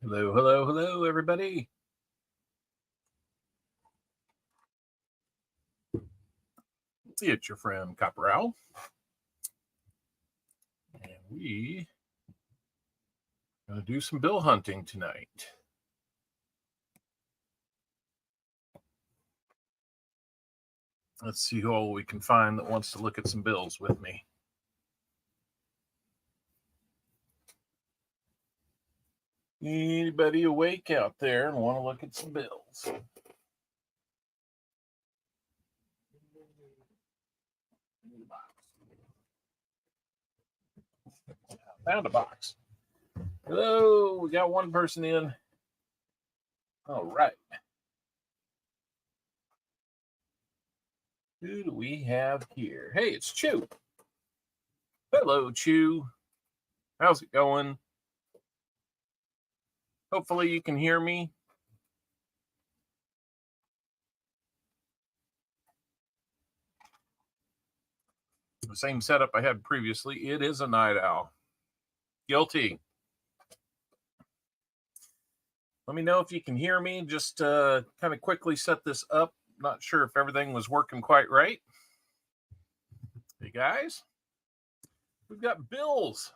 Hello, hello, hello, everybody. It's your friend Copper Owl. And we are going to do some bill hunting tonight. Let's see who all we can find that wants to look at some bills with me. Anybody awake out there and want to look at some bills? Found a box. Hello, we got one person in. All right. Who do we have here? Hey, it's Chew. Hello, Chew. How's it going? Hopefully you can hear me. The same setup I had previously. It is a night owl. Guilty. Let me know if you can hear me. Just kind of quickly set this up. Not sure if everything was working quite right. Hey guys, we've got bills.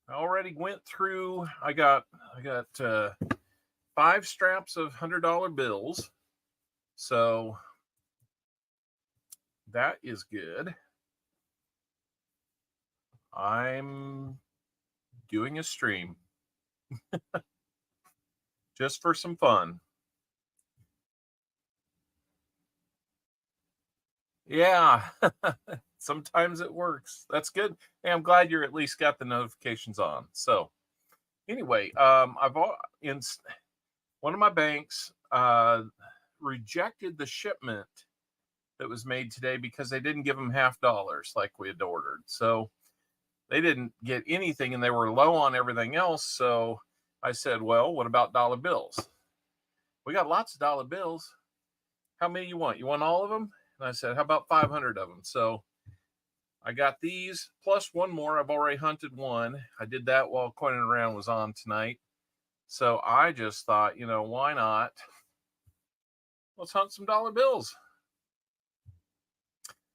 I already went through. I got 5 straps of $100 bills. So that is good. I'm doing a stream just for some fun. Yeah, sometimes it works. That's good. Hey, I'm glad you're at least got the notifications on. So anyway, I've in one of my banks rejected the shipment that was made today because they didn't give them $50 like we had ordered. So they didn't get anything and they were low on everything else. So I said, well, what about dollar bills? We got lots of dollar bills. How many you want? You want all of them? And I said, how about 500 of them? So I got these plus one more. I've already hunted one. I did that while Coin and Around was on tonight. So I just thought, why not? Let's hunt some dollar bills.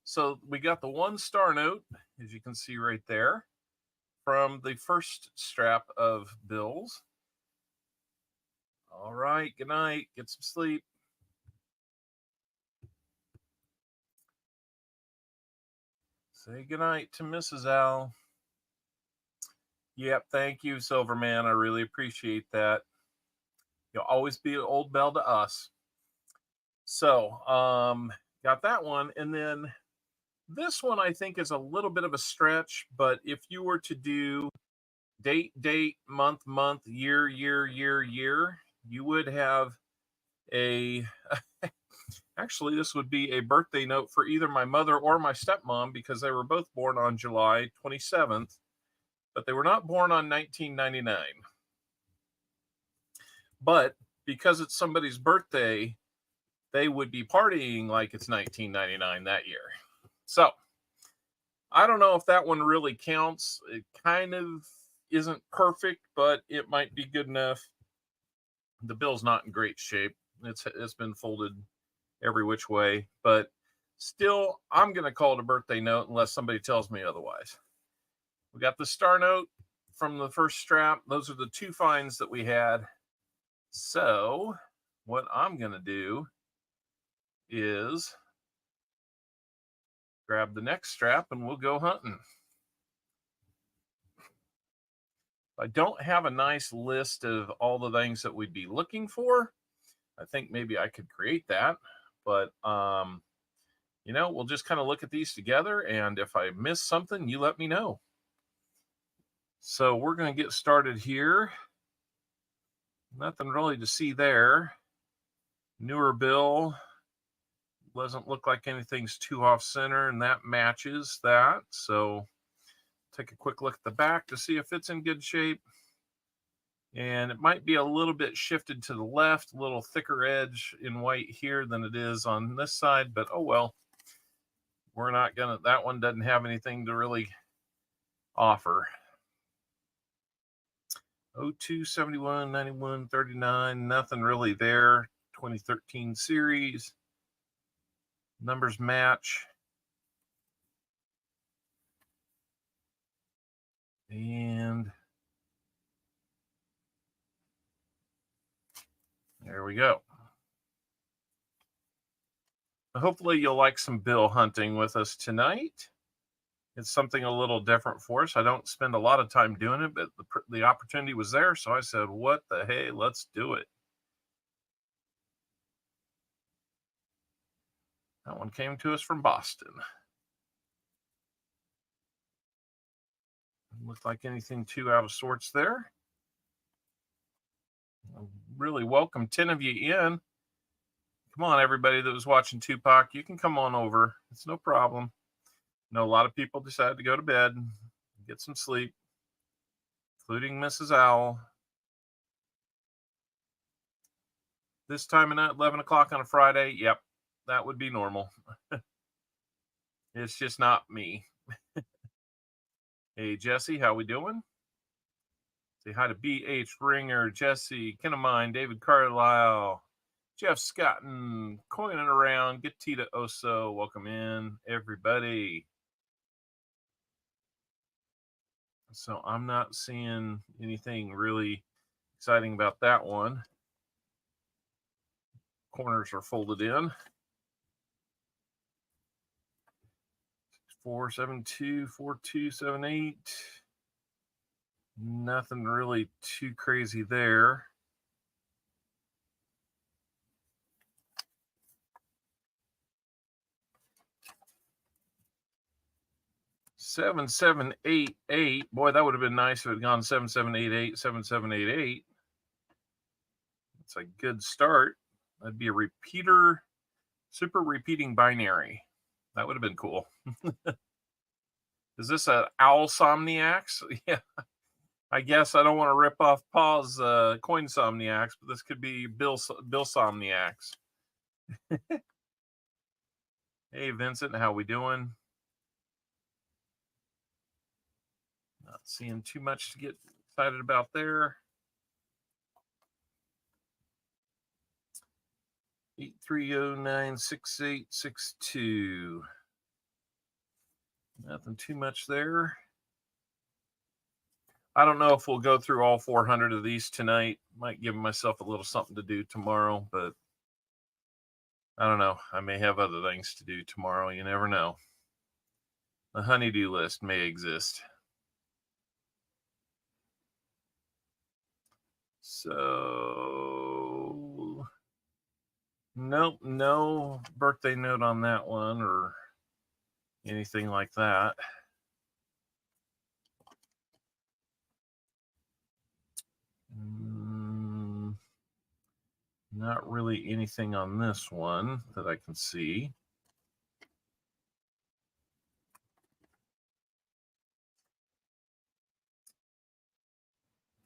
So we got the one star note, as you can see right there, from the first strap of bills. All right, good night. Get some sleep. Say goodnight to Mrs. Al. Yep, thank you, Silverman. I really appreciate that. You'll always be an old bell to us. So, got that one. And then this one I think is a little bit of a stretch, but if you were to do date, month, year, you would have a actually, this would be a birthday note for either my mother or my stepmom because they were both born on July 27th, but they were not born on 1999. But because it's somebody's birthday, they would be partying like it's 1999 that year. So I don't know if that one really counts. It kind of isn't perfect, but it might be good enough. The bill's not in great shape. It's been folded every which way, but still, I'm going to call it a birthday note unless somebody tells me otherwise. We got the star note from the first strap. Those are the 2 finds that we had. So what I'm going to do is grab the next strap and we'll go hunting. I don't have a nice list of all the things that we'd be looking for. I think maybe I could create that, but we'll just kind of look at these together, and if I miss something, you let me know. So we're going to get started here. Nothing really to see there. Newer bill doesn't look like anything's too off center, and that matches that. So take a quick look at the back to see if it's in good shape. And it might be a little bit shifted to the left, a little thicker edge in white here than it is on this side, but oh well. We're not gonna, that one doesn't have anything to really offer. 02, 71, 91, 39. Nothing really there. 2013 series. Numbers match. And there we go. Hopefully you'll like some bill hunting with us tonight. It's something a little different for us. I don't spend a lot of time doing it, but the opportunity was there. So I said, what the hey, let's do it. That one came to us from Boston. Looked like anything too out of sorts there. Really welcome 10 of you in. Come on, everybody that was watching Tupac, you can come on over. It's no problem. I know a lot of people decided to go to bed, get some sleep, including Mrs. Owl. This time of night, 11 o'clock on a Friday, yep, that would be normal. It's just not me. Hey, Jesse, how we doing? Say hi to B.H. Ringer, Jesse, Ken of Mine, David Carlisle, Jeff Scotton, coining around, Gatita Oso, welcome in, everybody. So I'm not seeing anything really exciting about that one. Corners are folded in. 472, 4278. Nothing really too crazy there. Seven, 7, 8, 8. Boy, that would have been nice if it had gone 7, 7, 8, 8, 7, 7, 8, 8. It's a good start. That'd be a repeater, super repeating binary. That would have been cool. Is this a Owl Somniacs? Yeah. I guess I don't want to rip off Paul's Coin Somniacs, but this could be Bill Somniacs. Hey, Vincent, how we doing? Not seeing too much to get excited about there. 83096862. Nothing too much there. I don't know if we'll go through all 400 of these tonight. Might give myself a little something to do tomorrow, but I don't know. I may have other things to do tomorrow. You never know. The honeydew list may exist. So, nope, no birthday note on that one or anything like that. Not really anything on this one that I can see.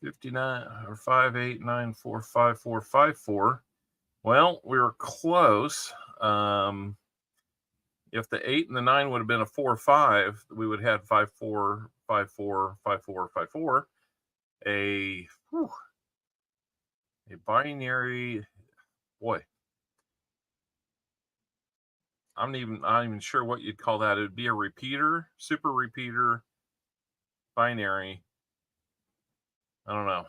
$59 or 58945454. Well, we were close. If the 8 and the 9 would have been a 4-5, we would have had 5-4, 5-4, 5-4, 5-4. A binary. Boy, I'm not even sure what you'd call that. It would be a repeater, super repeater, binary. I don't know.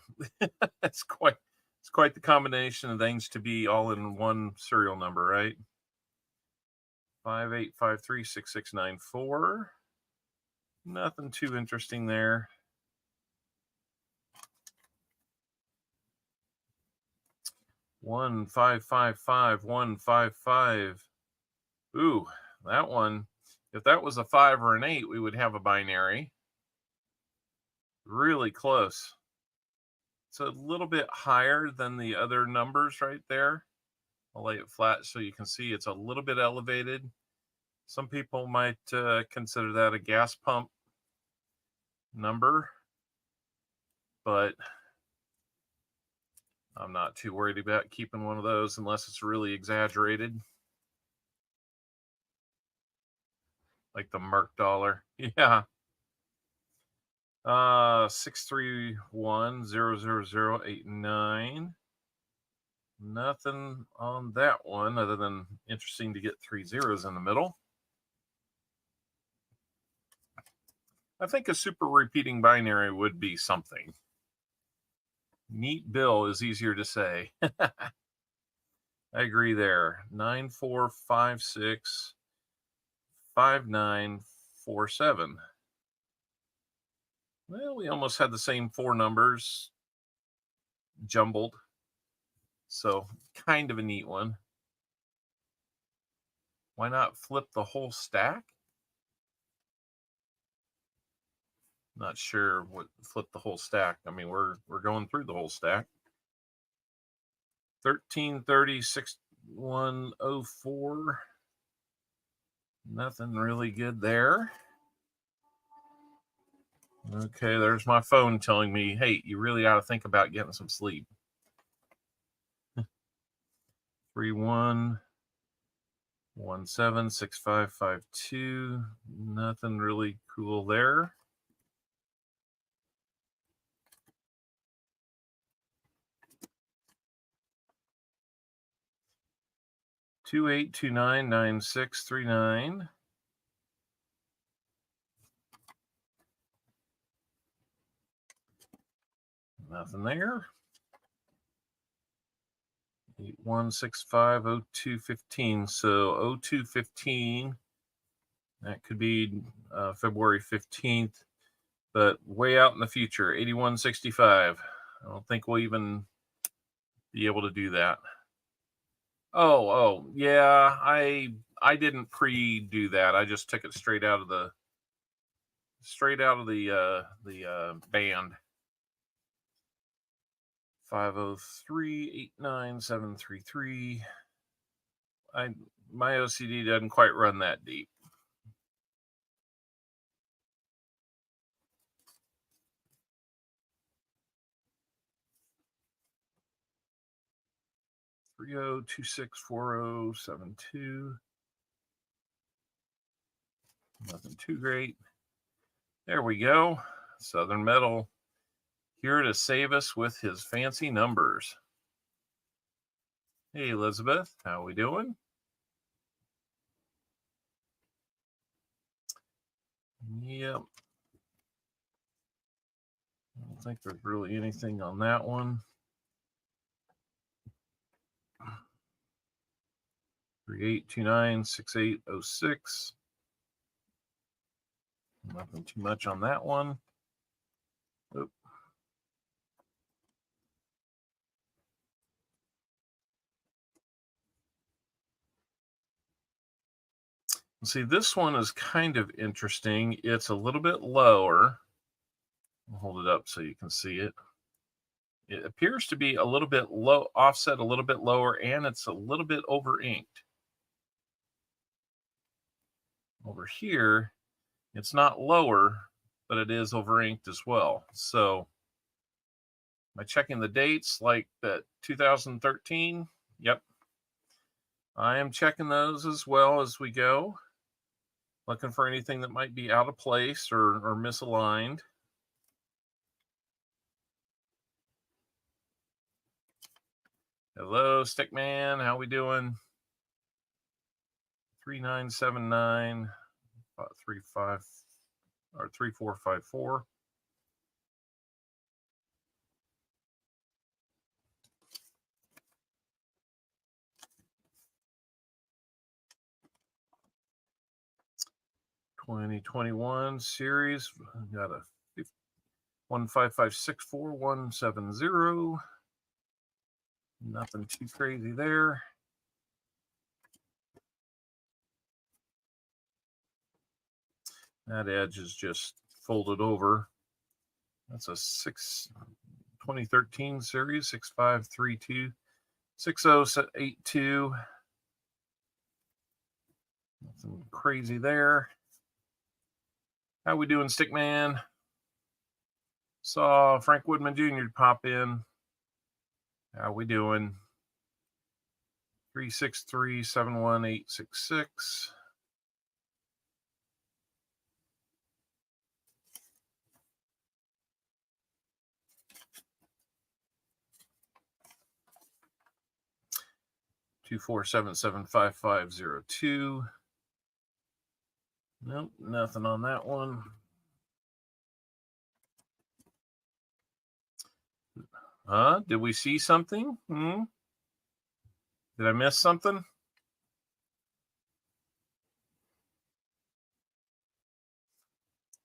It's quite the combination of things to be all in one serial number, right? 58536694. Nothing too interesting there. 1555155. Ooh, that one. If that was a 5 or an 8, we would have a binary. Really close. It's a little bit higher than the other numbers right there. I'll lay it flat so you can see it's a little bit elevated. Some people might consider that a gas pump number, but I'm not too worried about keeping one of those unless it's really exaggerated. Like the Merc dollar. Yeah. 631000089. Nothing on that one other than interesting to get 3 zeros in the middle. I think a super repeating binary would be something. Neat bill is easier to say. I agree there. 94565947. Well, we almost had the same four numbers jumbled. So kind of a neat one. Why not flip the whole stack? Not sure what flip the whole stack. I mean, we're going through the whole stack. 13306104. Nothing really good there. Okay, there's my phone telling me, hey, you really ought to think about getting some sleep. 31176552. Nothing really cool there. 28299639. Nothing there. 81650215. So 0215, that could be February 15th, but way out in the future, 8165. I don't think we'll even be able to do that. Oh, yeah, I didn't pre-do that. I just took it straight out of the band. 503897733. My OCD doesn't quite run that deep. Three 264072. Nothing too great. There we go. Southern Metal here to save us with his fancy numbers. Hey, Elizabeth, how we doing? Yep. I don't think there's really anything on that one. 38296806. Nothing too much on that one. Oop. See, this one is kind of interesting. It's a little bit lower. I'll hold it up so you can see it. It appears to be a little bit low, offset a little bit lower, and it's a little bit over inked. Over here, it's not lower, but it is over inked as well. So am I checking the dates like that 2013? Yep. I am checking those as well as we go. Looking for anything that might be out of place or misaligned. Hello, Stickman. How we doing? 3979 35 or 3454. (2021) series. Got a 15564-170. Nothing too crazy there. That edge is just folded over. That's a 2013 series, 6532 6082. Nothing crazy there. How we doing, Stickman? Saw Frank Woodman Jr. pop in. How we doing? 363-71866. 2477552. Nope, nothing on that one. Did we see something? Did I miss something?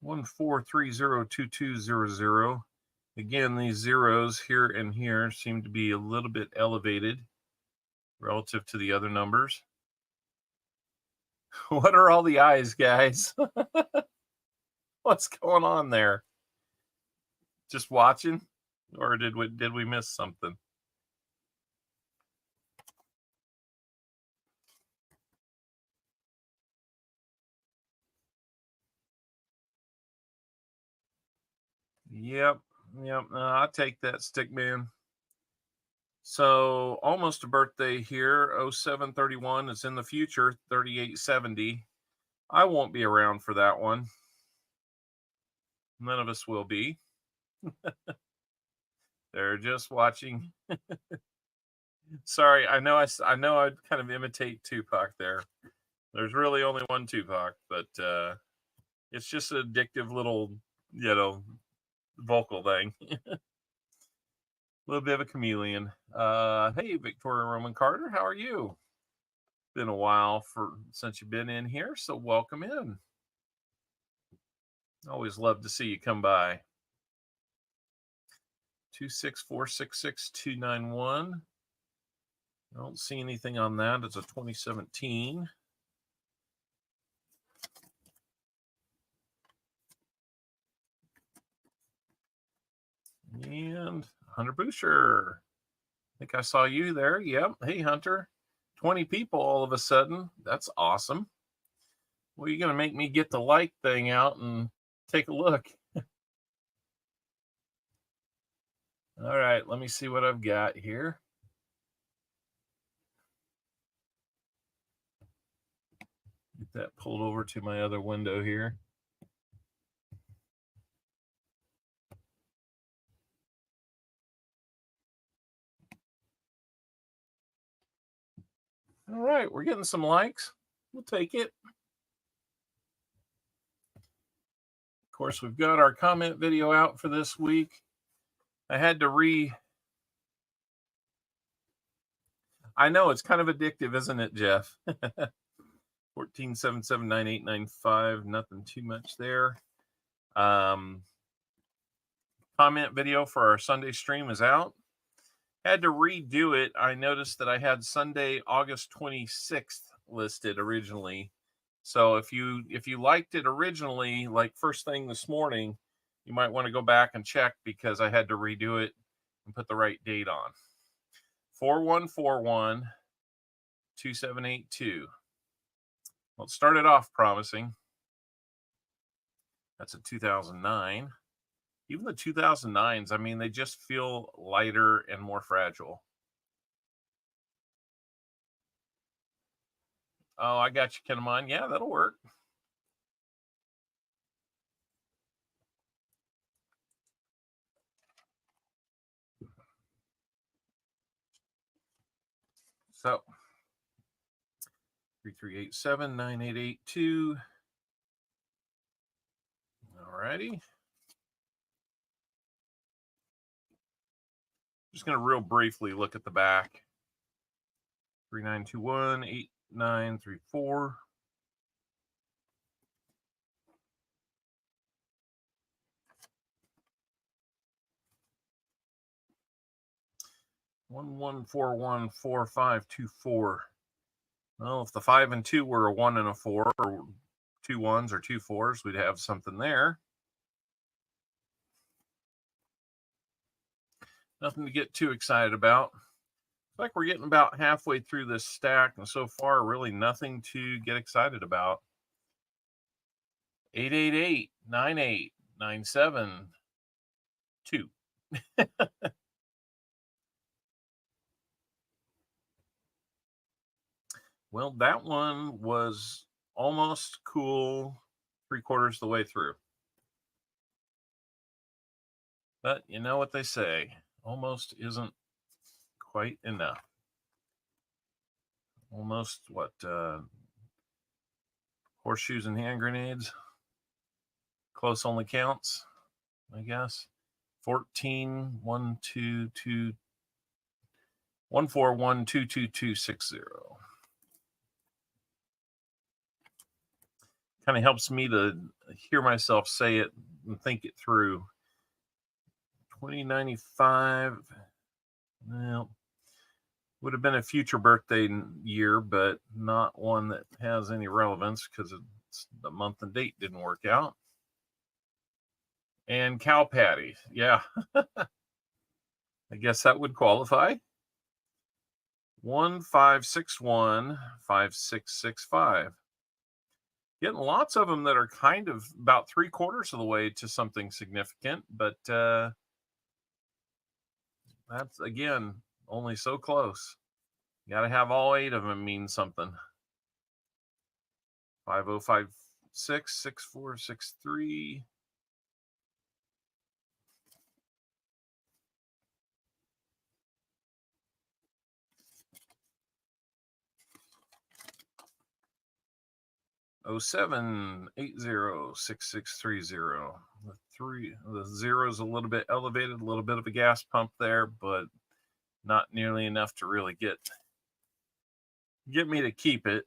One 4302200. Again, these zeros here and here seem to be a little bit elevated relative to the other numbers. What are all the eyes, guys? What's going on there? Just watching, or did we miss something? Yep. I'll take that, Stickman. So almost a birthday here. 0731 is in the future. 3870. I won't be around for that one. None of us will be. They're just watching. Sorry, I know I'd kind of imitate Tupac there. There's really only one Tupac, but it's just an addictive little, vocal thing. A little bit of a chameleon. Hey, Victoria Roman Carter, how are you? Been a while since you've been in here, so welcome in. Always love to see you come by. 264669291. I don't see anything on that. It's a 2017. And Hunter Boucher. I think I saw you there. Yep. Hey, Hunter. 20 people all of a sudden. That's awesome. Well, you're going to make me get the like thing out and take a look. All right. Let me see what I've got here. Get that pulled over to my other window here. All right, we're getting some likes. We'll take it. Of course, we've got our comment video out for this week. I had to I know it's kind of addictive, isn't it, Jeff? 14779895. Nothing too much there. Comment video for our Sunday stream is out. Had to redo it. I noticed that I had Sunday, August 26th listed originally. So if you liked it originally, like first thing this morning, you might want to go back and check because I had to redo it and put the right date on. 4141 2782. Well, it started off promising. That's a 2009. Even the 2009s, I mean, they just feel lighter and more fragile. Oh, I got you, Kenamon. Yeah, that'll work. So 33879882. All righty. Just going to real briefly look at the back. 39218934. One 414524. Well, if the 5 and 2 were a 1 and a 4, or 2 1s or 2 4s, we'd have something there. Nothing to get too excited about. Looks like we're getting about halfway through this stack, and so far, really nothing to get excited about. 888-98-97-2. Well, that one was almost cool 3/4 of the way through. But you know what they say, almost isn't quite enough. almost what, horseshoes and hand grenades. Close only counts, I guess. 14 1 2 2 1 4 1 2 2 2 6 0. Kind of helps me to hear myself say it and think it through. 2095. Well, would have been a future birthday year, but not one that has any relevance because the month and date didn't work out. And cow patty. Yeah. I guess that would qualify. 1561 5665. Getting lots of them that are kind of about 3/4 of the way to something significant, but that's, again, only so close. You got to have all 8 of them mean something. 5056 6463. Oh 07806630. The zero is a little bit elevated, a little bit of a gas pump there, but not nearly enough to really get me to keep it.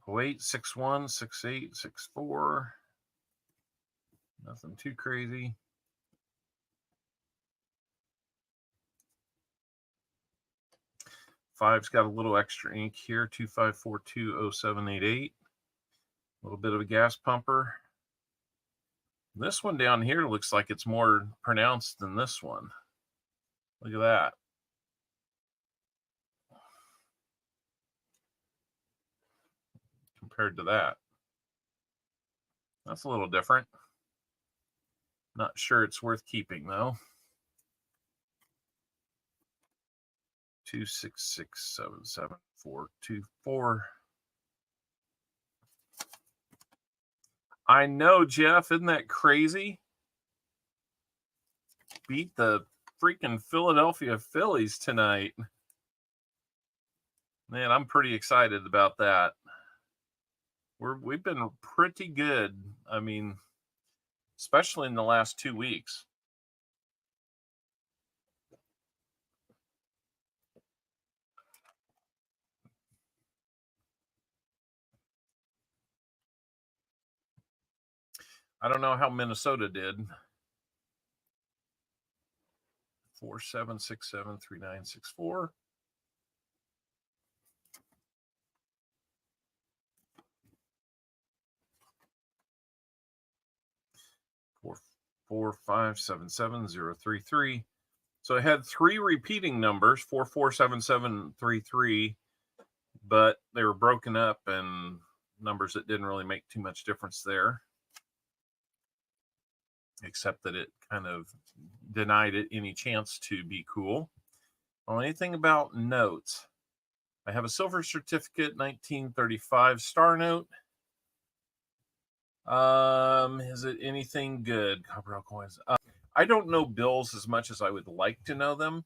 Oh 0861 6864. Nothing too crazy. Five's got a little extra ink here. 25420788. A little bit of a gas pumper. This one down here looks like it's more pronounced than this one. Look at that. Compared to that. That's a little different. Not sure it's worth keeping though. 266774424. I know, Jeff. Isn't that crazy? Beat the freaking Philadelphia Phillies tonight. Man, I'm pretty excited about that. We've been pretty good. I mean, especially in the last 2 weeks. I don't know how Minnesota did. 47673964. Four 4577033. So I had 3 repeating numbers, 447733, but they were broken up and numbers that didn't really make too much difference there, except that it kind of denied it any chance to be cool. Well, anything about notes? I have a silver certificate, 1935 star note. Is it anything good? Copper coins. I don't know bills as much as I would like to know them,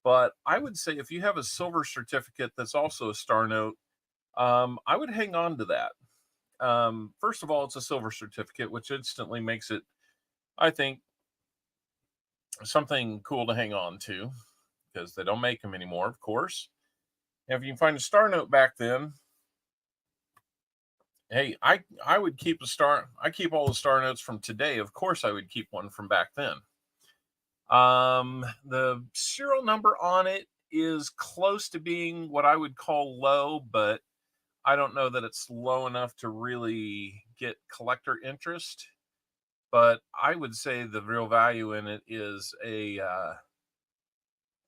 but I would say if you have a silver certificate that's also a star note, I would hang on to that. First of all, it's a silver certificate, which instantly makes it, I think, something cool to hang on to because they don't make them anymore, of course. And if you can find a star note back then, hey, I would keep a star. I keep all the star notes from today. Of course, I would keep one from back then. The serial number on it is close to being what I would call low, but I don't know that it's low enough to really get collector interest. But I would say the real value in it is a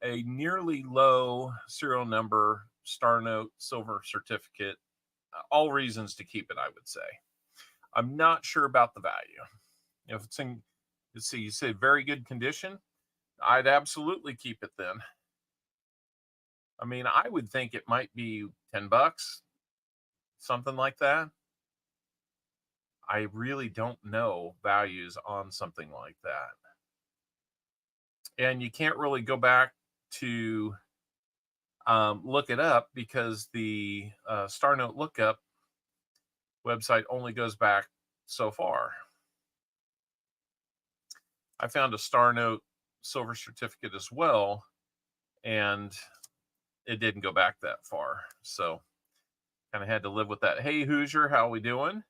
nearly low serial number star note silver certificate. All reasons to keep it, I would say. I'm not sure about the value. If it's in, let's see, you say very good condition, I'd absolutely keep it then. I mean, I would think it might be $10, something like that. I really don't know values on something like that. and you can't really go back to look it up because the Star Note lookup website only goes back so far. I found a Star Note silver certificate as well, and it didn't go back that far. So kind of had to live with that. Hey, Hoosier, how we doing?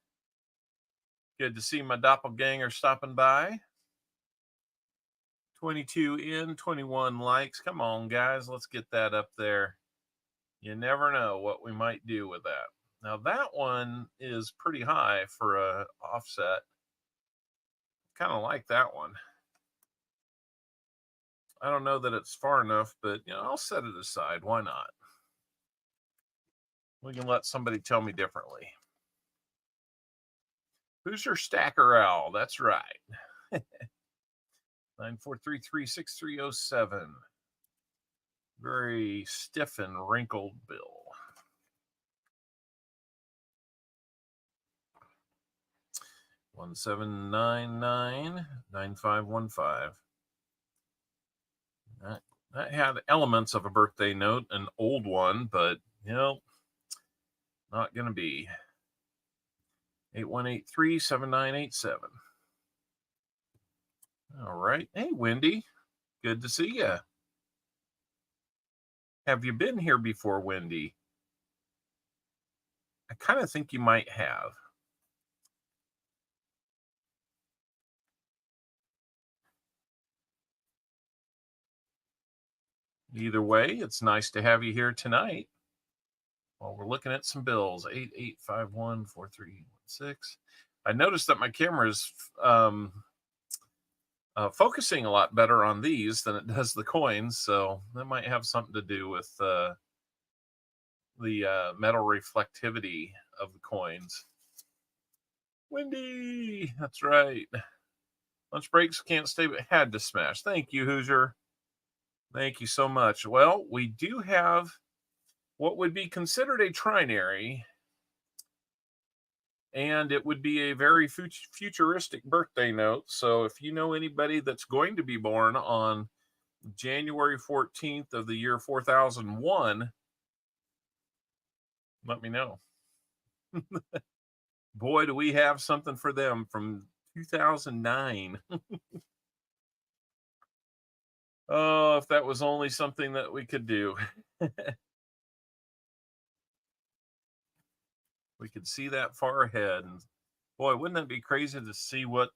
Good to see my doppelganger stopping by. 22 in, 21 likes. Come on, guys. Let's get that up there. You never know what we might do with that. Now, that one is pretty high for a offset. Kind of like that one. I don't know that it's far enough, but I'll set it aside. Why not? We can let somebody tell me differently. Who's your stacker owl? That's right. 94336307. Very stiff and wrinkled bill. $1799-9515. That had elements of a birthday note, an old one, but not gonna be. 8183-7987. All right. Hey, Wendy. Good to see you. Have you been here before, Wendy? I kind of think you might have. Either way, it's nice to have you here tonight. While we're looking at some bills, 8851-4316. I noticed that my camera is focusing a lot better on these than it does the coins, so that might have something to do with the metal reflectivity of the coins. Wendy, that's right. Lunch breaks can't stay, but had to smash. Thank you, Hoosier. Thank you so much. Well, we do have what would be considered a trinary, and it would be a very futuristic birthday note. So if you know anybody that's going to be born on January 14th of the year 4001, let me know. Boy, do we have something for them from 2009. Oh, if that was only something that we could do. We could see that far ahead. And boy, wouldn't that be crazy to see what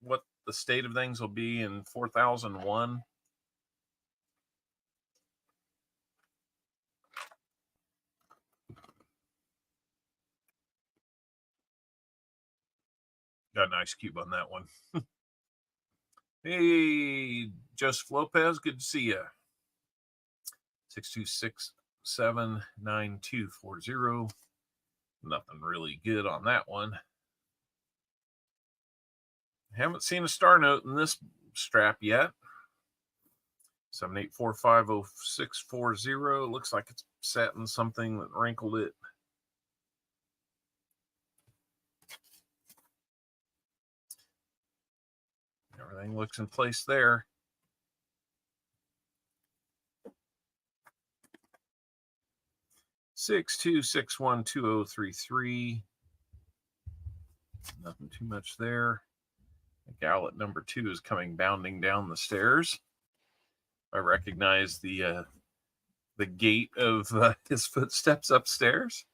the state of things will be in 4001? Got an ice cube on that one. Hey, Joseph Lopez, good to see you. 626-79240. Nothing really good on that one. Haven't seen a star note in this strap yet. 78450640. Looks like it's sat in something that wrinkled it. Everything looks in place there. Six 2612033. Nothing too much there. The gal at number 2 is coming bounding down the stairs. I recognize the gait of his footsteps upstairs.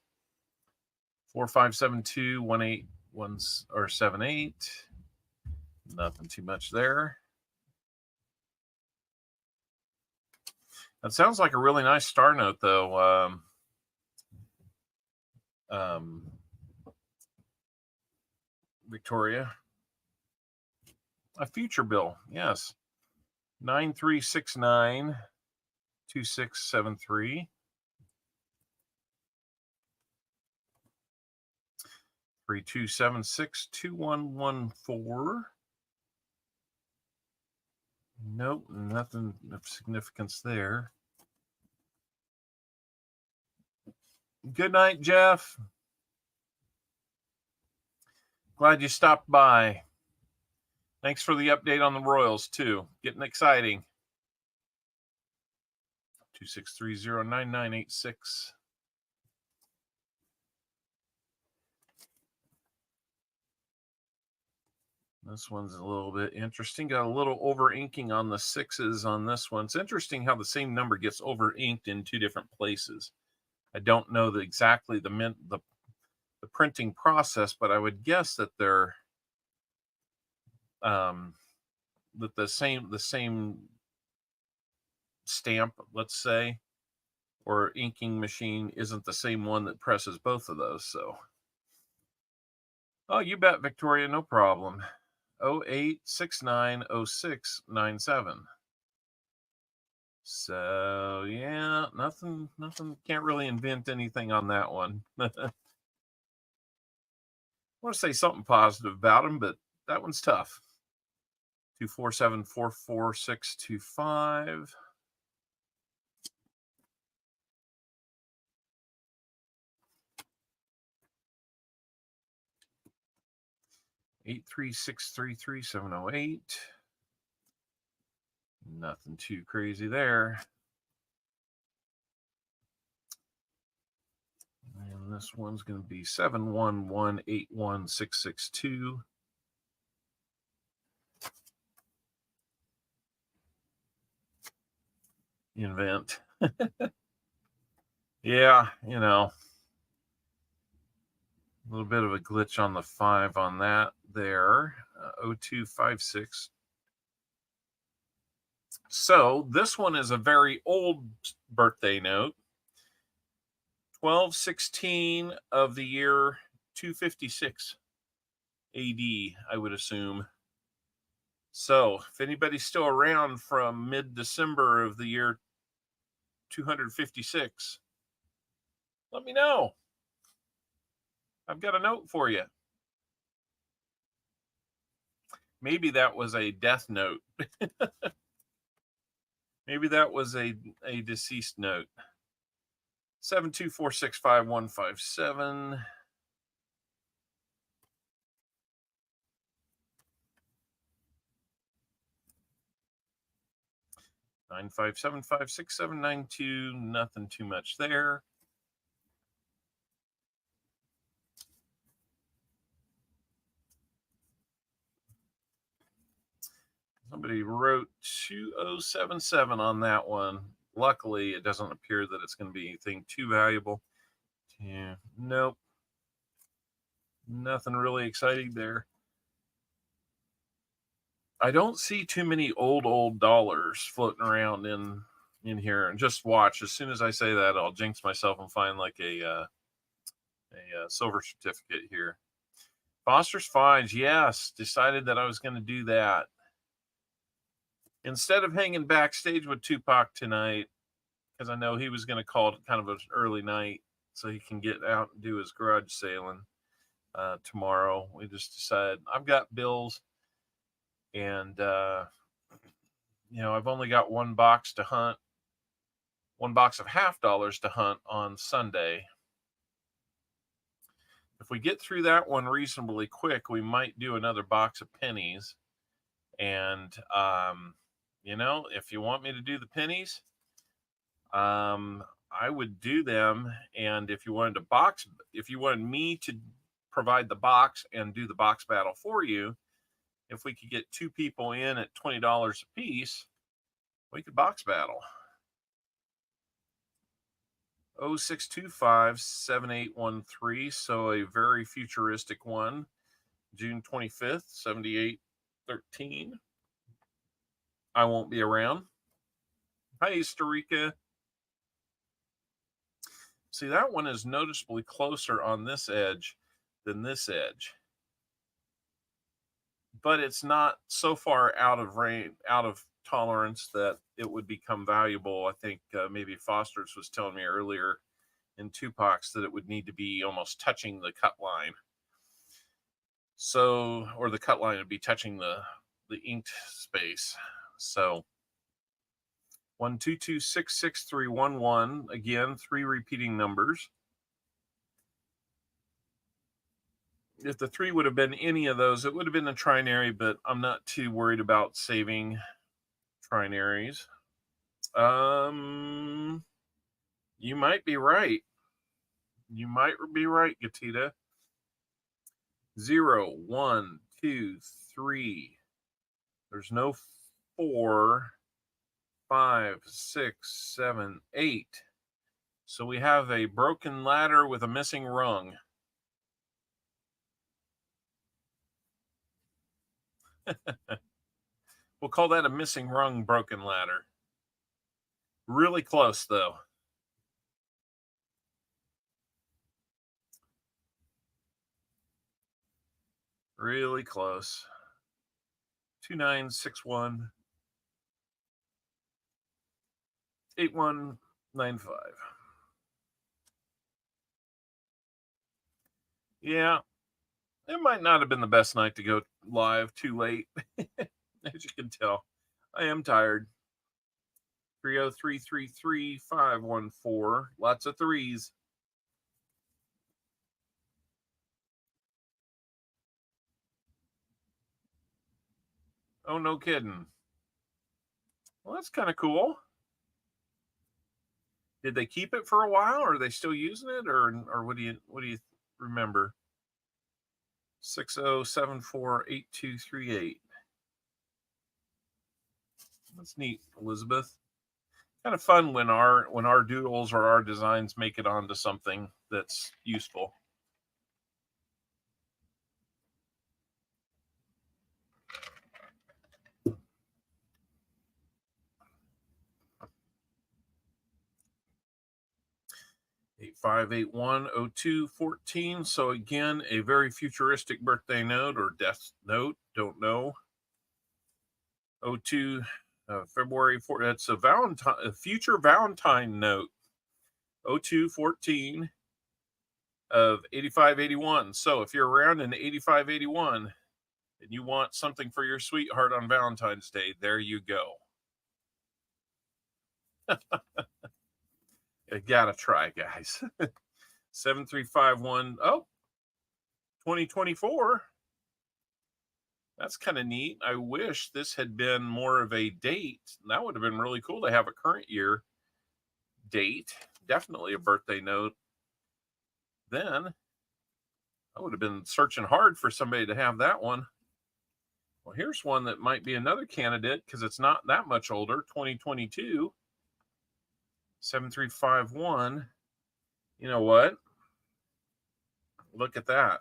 4572-181 Nothing too much there. That sounds like a really nice star note, though. Victoria. A future bill, yes. 9369-2673. 3276-2114. Nope, nothing of significance there. Good night, Jeff. Glad you stopped by. Thanks for the update on the Royals, too. Getting exciting. 26309986. This one's a little bit interesting. Got a little over inking on the sixes on this one. It's interesting how the same number gets over inked in two different places. I don't know exactly the printing process, but I would guess that they're that the same stamp, let's say, or inking machine isn't the same one that presses both of those. So, oh, you bet, Victoria, no problem. 08690697. So yeah, nothing, can't really invent anything on that one. I want to say something positive about him, but that one's tough. 247444625. 836333708. Nothing too crazy there. And this one's going to be 711816662. Invent. Yeah, you know, a little bit of a glitch on the 5 on that there. 0256. So this one is a very old birthday note. 12/16 of the year 256 AD, I would assume. So if anybody's still around from mid-December of the year 256, let me know. I've got a note for you. Maybe that was a death note. Maybe that was a deceased note. 724655157. 957566792. Nothing too much there. Somebody wrote 2077 on that one. Luckily, it doesn't appear that it's going to be anything too valuable. Yeah, nope. Nothing really exciting there. I don't see too many old dollars floating around in here. And just watch. As soon as I say that, I'll jinx myself and find like a silver certificate here. Foster's Finds, yes. Decided that I was going to do that. Instead of hanging backstage with Tupac tonight, because I know he was going to call it kind of an early night so he can get out and do his garage sailing tomorrow. We just decided I've got bills, and you know, I've only got one box to hunt, one box of $50 to hunt on Sunday. If we get through that one reasonably quick, we might do another box of pennies. And you know, if you want me to do the pennies, I would do them. And if you wanted me to provide the box and do the box battle for you, if we could get two people in at $20 a piece, we could box battle. 06257813. So a very futuristic one. June 25th, 7813. I won't be around. Hi, Easterika. See, that one is noticeably closer on this edge than this edge. But it's not so far out of range, out of tolerance that it would become valuable. I think maybe Foster's was telling me earlier in Tupac's that it would need to be almost touching the cut line. So, or the cut line would be touching the inked space. So 122666311. Again, 3 repeating numbers. if the 3 would have been any of those, it would have been a trinary, but I'm not too worried about saving trinaries. You might be right. You might be right, Gatita. 0, 1, 2, 3. There's no 4, 5, 6, 7, 8. So we have a broken ladder with a missing rung. We'll call that a missing rung broken ladder. Really close, though. Really close. 2961 8195. Yeah, it might not have been the best night to go live too late. As you can tell, I am tired. 30333 Lots of threes. Oh, no kidding. Well, that's kind of cool. Did they keep it for a while, or are they still using it, or what do you remember? 60748238. That's neat, Elizabeth. Kind of fun when our doodles or our designs make it onto something that's useful. Eight 85810214. So again, a very futuristic birthday note or death note. Don't know. 02 February 4. That's a future Valentine note. 0214 of 8581. So if you're around in 8581 and you want something for your sweetheart on Valentine's Day, there you go. You gotta try, guys. 7351. Oh, 2024. That's kind of neat. I wish this had been more of a date. That would have been really cool to have a current year date. Definitely a birthday note. Then I would have been searching hard for somebody to have that one. Well, here's one that might be another candidate because it's not that much older. 2022. 7351. You know what? Look at that.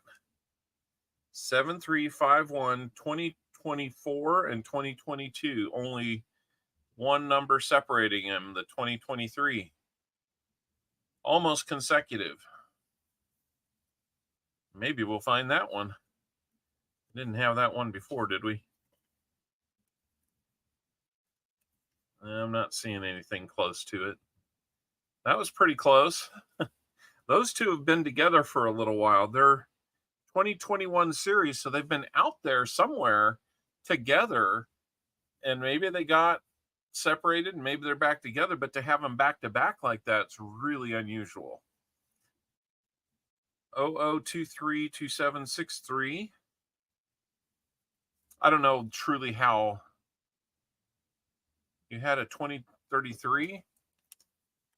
7351, 2024 and 2022. Only one number separating them, the 2023. Almost consecutive. Maybe we'll find that one. Didn't have that one before, did we? I'm not seeing anything close to it. That was pretty close. Those two have been together for a little while. They're 2021 series, so they've been out there somewhere together, and maybe they got separated and maybe they're back together, but to have them back to back like that's really unusual. 00232763. I don't know truly how you had a 2033.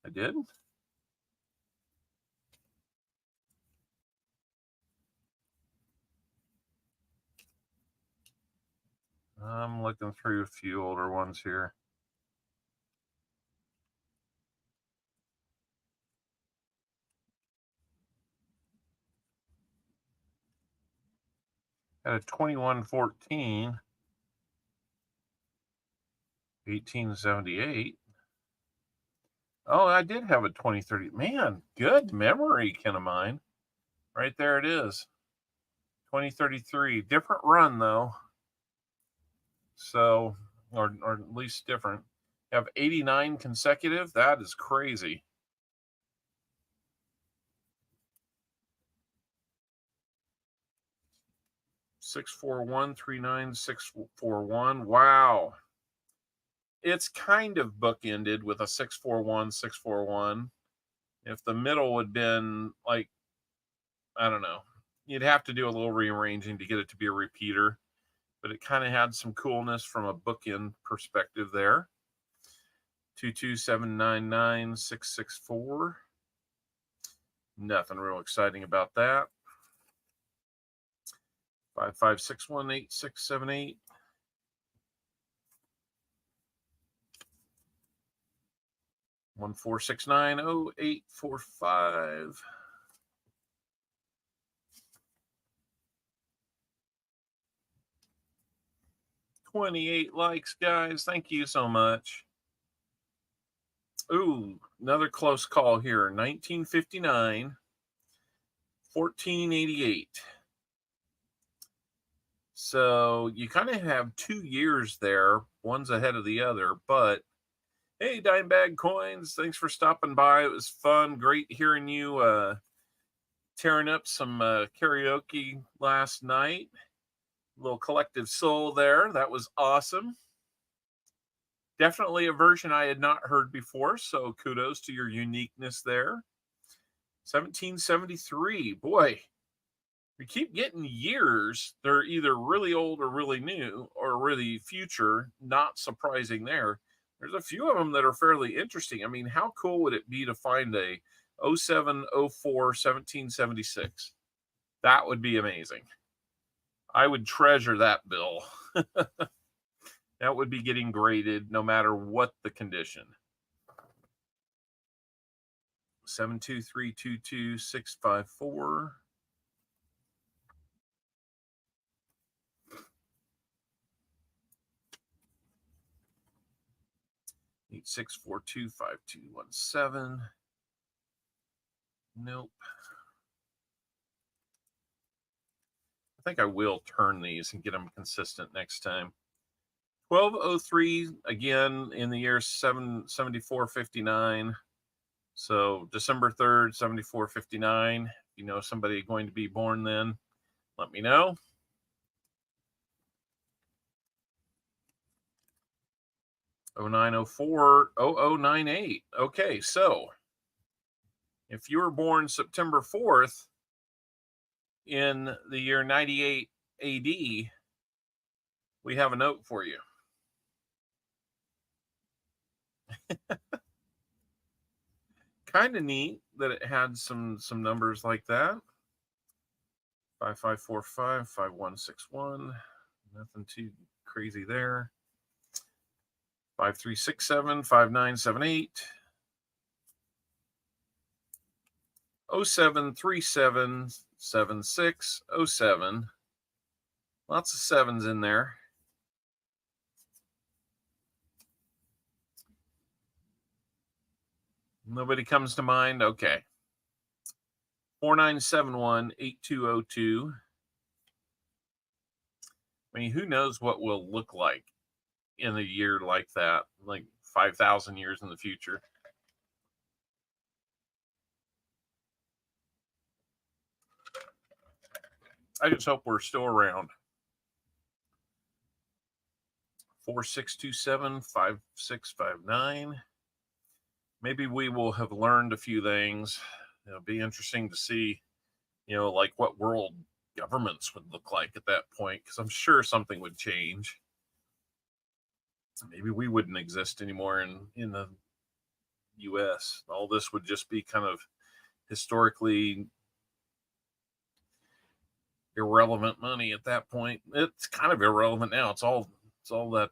I did. I'm looking through a few older ones here. Had a 2114, 1878. Oh, I did have a 2030. Man, good memory, Ken of mine. Right there it is. 2033. Different run, though. So, or at least different. Have 89 consecutive. That is crazy. Six 64139 Wow. It's kind of bookended with a 641. If the middle had been like, I don't know, you'd have to do a little rearranging to get it to be a repeater, but it kind of had some coolness from a bookend perspective there. 22799 664. Nothing real exciting about that. 55618678. 14690 845. 28 likes, guys. Thank you so much. Ooh, another close call here. 1959, 1488. So you kind of have 2 years there. One's ahead of the other. But hey, Dimebag Coins, thanks for stopping by. It was fun. Great hearing you tearing up some karaoke last night. Little Collective Soul there. That was awesome. Definitely a version I had not heard before, so kudos to your uniqueness there. 1773. Boy, we keep getting years. They're either really old or really new or really future. Not surprising there. There's a few of them that are fairly interesting. I mean, how cool would it be to find a 07, 04, 1776? That would be amazing. I would treasure that bill. That would be getting graded no matter what the condition. 72322 86425217. Nope. I think I will turn these and get them consistent next time. 1203, again, in the year 7459. So December 3rd, 7459. If you know somebody going to be born then, let me know. 0904 0098. Okay, so if you were born September 4th in the year 98 AD, we have a note for you. Kind of neat that it had some numbers like that. 5545 5161. Nothing too crazy there. 5367 5978. 0737 7607. Lots of sevens in there. Nobody comes to mind? Okay. 4971 8202. I mean, who knows what we'll look like in a year like that, like 5,000 years in the future. I just hope we're still around. 4627 5659. Maybe we will have learned a few things. It'll be interesting to see, like what world governments would look like at that point, because I'm sure something would change. Maybe we wouldn't exist anymore in the US. All this would just be kind of historically irrelevant money at that point. It's kind of irrelevant now. It's all that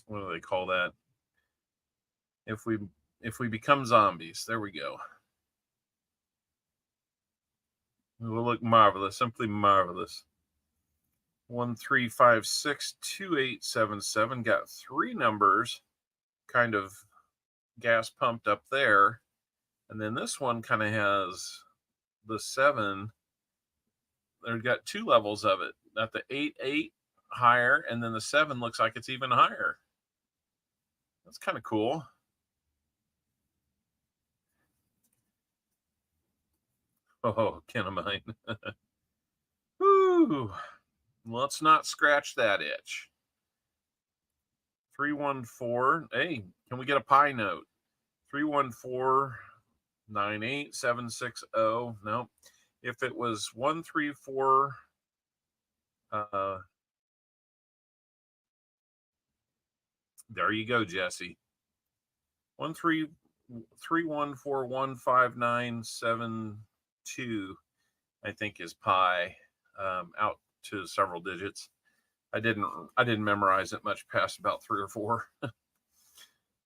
what do they call that? If we become zombies, there we go. We will look marvelous, simply marvelous. 13562877. Got 3 numbers kind of gas pumped up there. And then this one kind of has the 7. They've got 2 levels of it. At the 8 higher, and then the 7 looks like it's even higher. That's kind of cool. Oh, kin of mine. Woo. Let's not scratch that itch. 314. Hey, can we get a pie note? 314-98760. No. If it was 134, there you go, Jesse. 133141597 I think is pi, out to several digits. I didn't memorize it much past about 3 or 4.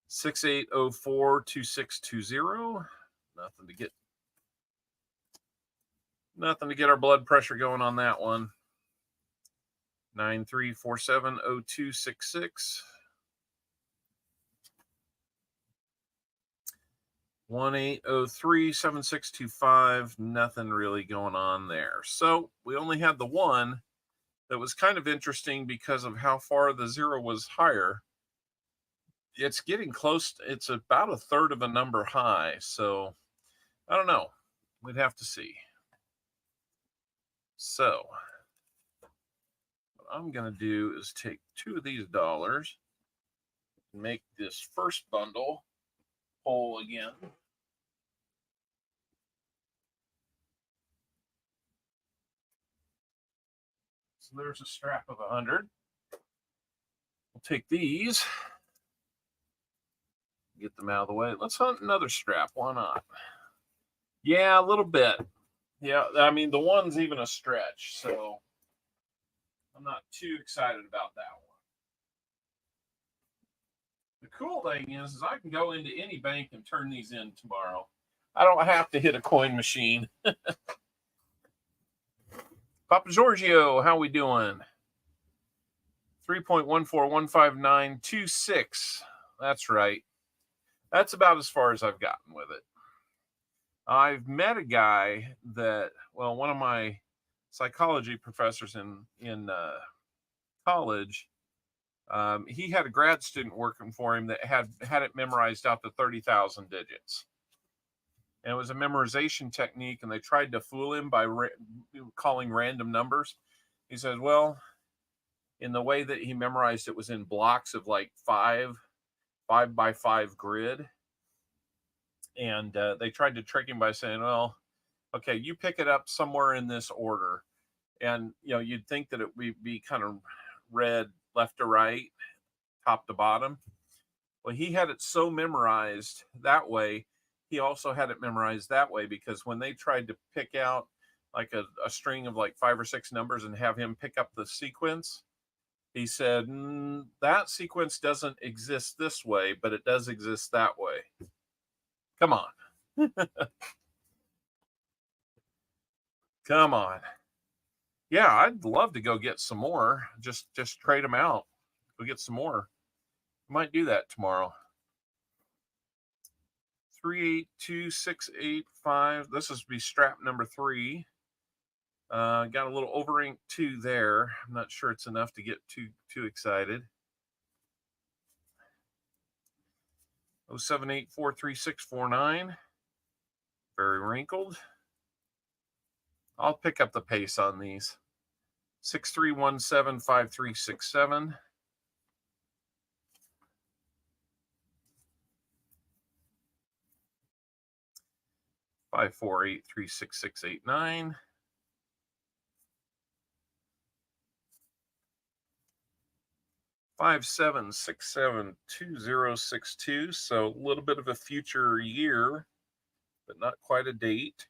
68042620. Nothing to get our blood pressure going on that one. 93470266. 18037625. Nothing really going on there. So we only had the one that was kind of interesting because of how far the zero was higher. It's getting close. It's about a third of a number high. So I don't know. We'd have to see. So what I'm going to do is take 2 of these dollars and make this first bundle whole again. So there's a strap of 100. We'll take these, get them out of the way. Let's hunt another strap. Why not? Yeah, a little bit. Yeah, I mean, the one's even a stretch, so I'm not too excited about that one. The cool thing is I can go into any bank and turn these in tomorrow. I don't have to hit a coin machine. Papa Giorgio, how we doing? 3.1415926. That's right. That's about as far as I've gotten with it. I've met a guy that, well, one of my psychology professors in college, he had a grad student working for him that had it memorized out to 30,000 digits. And it was a memorization technique, and they tried to fool him by calling random numbers. He said, well, in the way that he memorized it was in blocks of like 5 by 5 grid. And they tried to trick him by saying, well, okay, you pick it up somewhere in this order. And, you'd think that it would be kind of read left to right, top to bottom. Well, he had it so memorized that way. He also had it memorized that way, because when they tried to pick out like a string of like 5 or 6 numbers and have him pick up the sequence, he said, that sequence doesn't exist this way, but it does exist that way. Come on. Come on. Yeah, I'd love to go get some more. Just trade them out. Go get some more. Might do that tomorrow. 382685. This is be strap number 3. Got a little over ink 2 there. I'm not sure it's enough to get too excited. 078436649. Very wrinkled. I'll pick up the pace on these. 63175367. 548366689. 57672062. So a little bit of a future year, but not quite a date.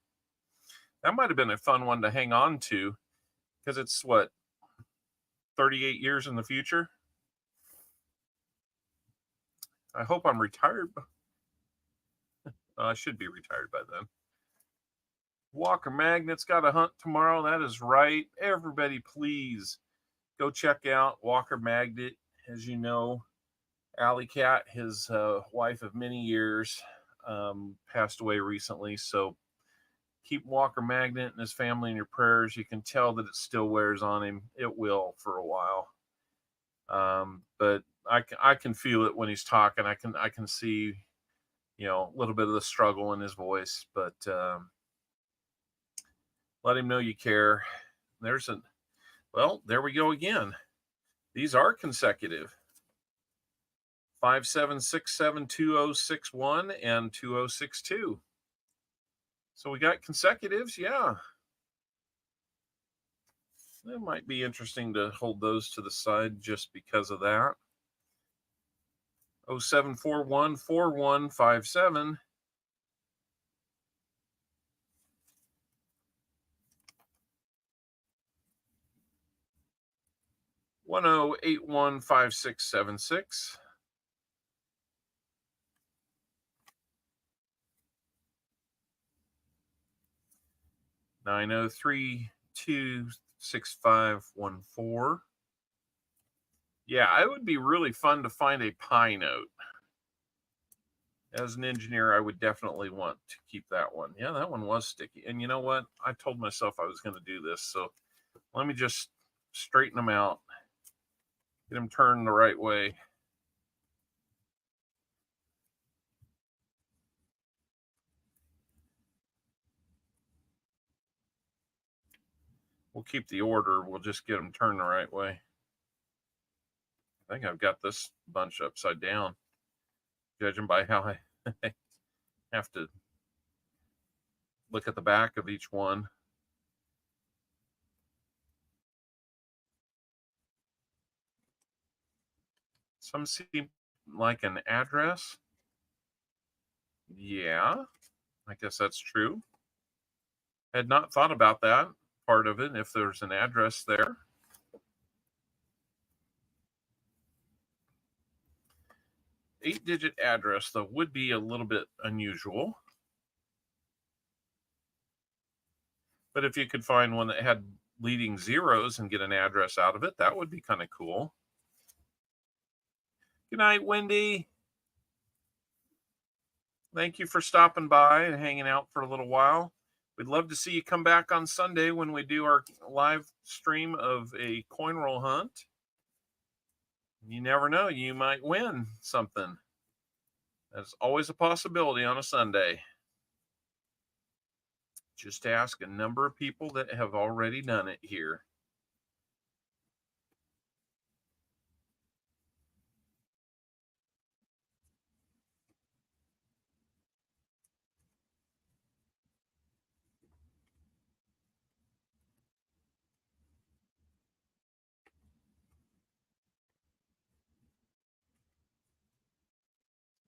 That might have been a fun one to hang on to, because it's 38 years in the future. I hope I'm retired. I should be retired by then. Walker Magnet's got a hunt tomorrow. That is right. Everybody, please go check out Walker Magnet. As you know, Alley Cat, his wife of many years, passed away recently. So keep Walker Magnet and his family in your prayers. You can tell that it still wears on him. It will for a while. But I can feel it when he's talking. I can see, a little bit of the struggle in his voice, but let him know you care. There we go again. These are consecutive. 57672061 and 2062. So we got consecutives, yeah. It might be interesting to hold those to the side just because of that. 07414157. 10815676. 903-26514. Yeah, it would be really fun to find a pi note. As an engineer, I would definitely want to keep that one. Yeah, that one was sticky. And you know what? I told myself I was going to do this. So let me just straighten them out, get them turned the right way. We'll keep the order. We'll just get them turned the right way. I think I've got this bunch upside down, judging by how I have to look at the back of each one. Some seem like an address. Yeah, I guess that's true. Had not thought about that part of it, if there's an address there. Eight-digit address, though, would be a little bit unusual. But if you could find one that had leading zeros and get an address out of it, that would be kind of cool. Good night, Wendy. Thank you for stopping by and hanging out for a little while. We'd love to see you come back on Sunday when we do our live stream of a coin roll hunt. You never know, you might win something. That's always a possibility on a Sunday. Just ask a number of people that have already done it here.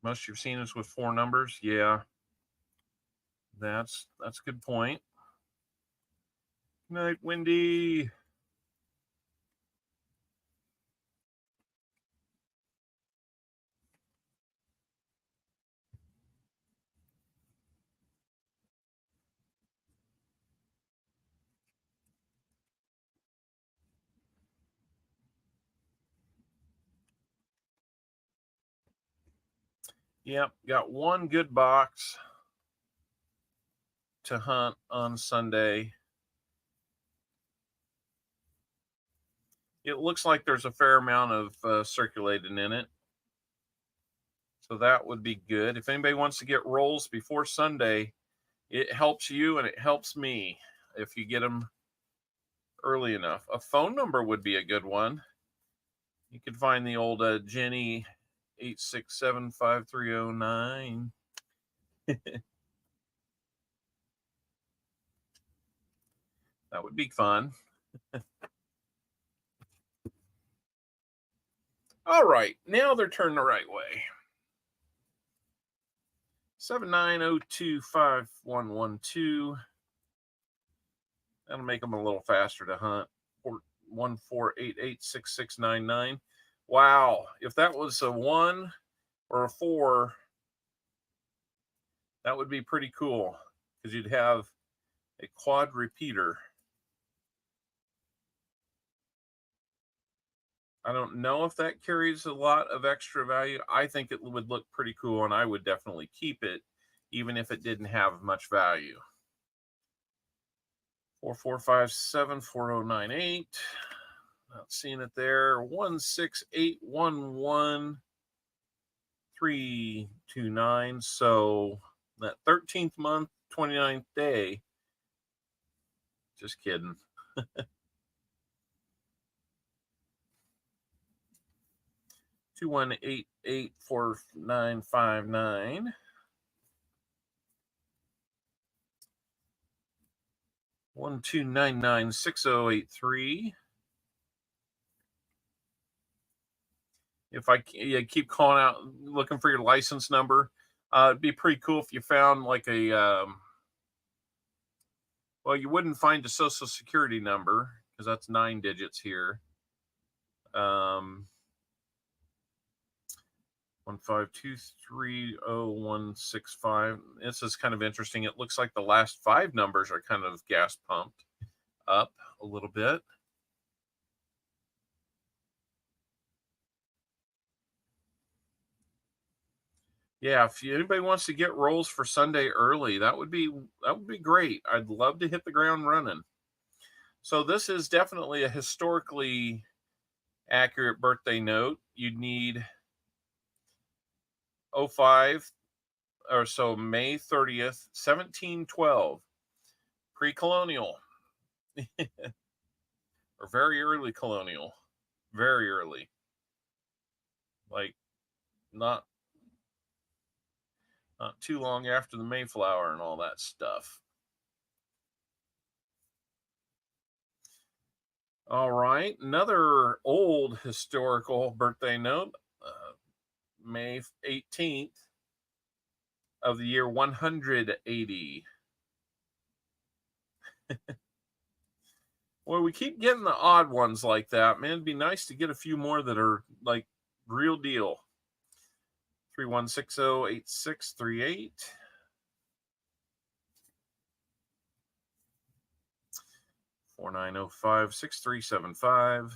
Most you've seen us with 4 numbers. Yeah, that's a good point. Good night, Wendy. Yep, got one good box to hunt on Sunday. It looks like there's a fair amount of circulating in it. So that would be good. If anybody wants to get rolls before Sunday, it helps you and it helps me if you get them early enough. A phone number would be a good one. You could find the old Jenny 8675309. That would be fun. All right, now they're turned the right way. 79025112. That'll make them a little faster to hunt. 14886699. Wow, if that was a 1 or a 4, that would be pretty cool because you'd have a quad repeater. I don't know if that carries a lot of extra value. I think it would look pretty cool, and I would definitely keep it, even if it didn't have much value. 44574098. Not seeing it there. 16811 329. So that 13th month, 29th day. Just kidding. 21884959. 12996083. If you keep calling out, looking for your license number, it'd be pretty cool if you found like a, well, you wouldn't find a social security number because that's 9 digits here. 152300165. This is kind of interesting. It looks like the last 5 numbers are kind of gas pumped up a little bit. Yeah, if anybody wants to get rolls for Sunday early, that would be great. I'd love to hit the ground running. So this is definitely a historically accurate birthday note. You'd need 05 or so, May 30th, 1712, pre-colonial. Or very early colonial. Very early. Like not too long after the Mayflower and all that stuff. All right, another old historical birthday note, May 18th of the year 180. Well, we keep getting the odd ones like that, man. It'd be nice to get a few more that are like real deal. 31608638. 49056375.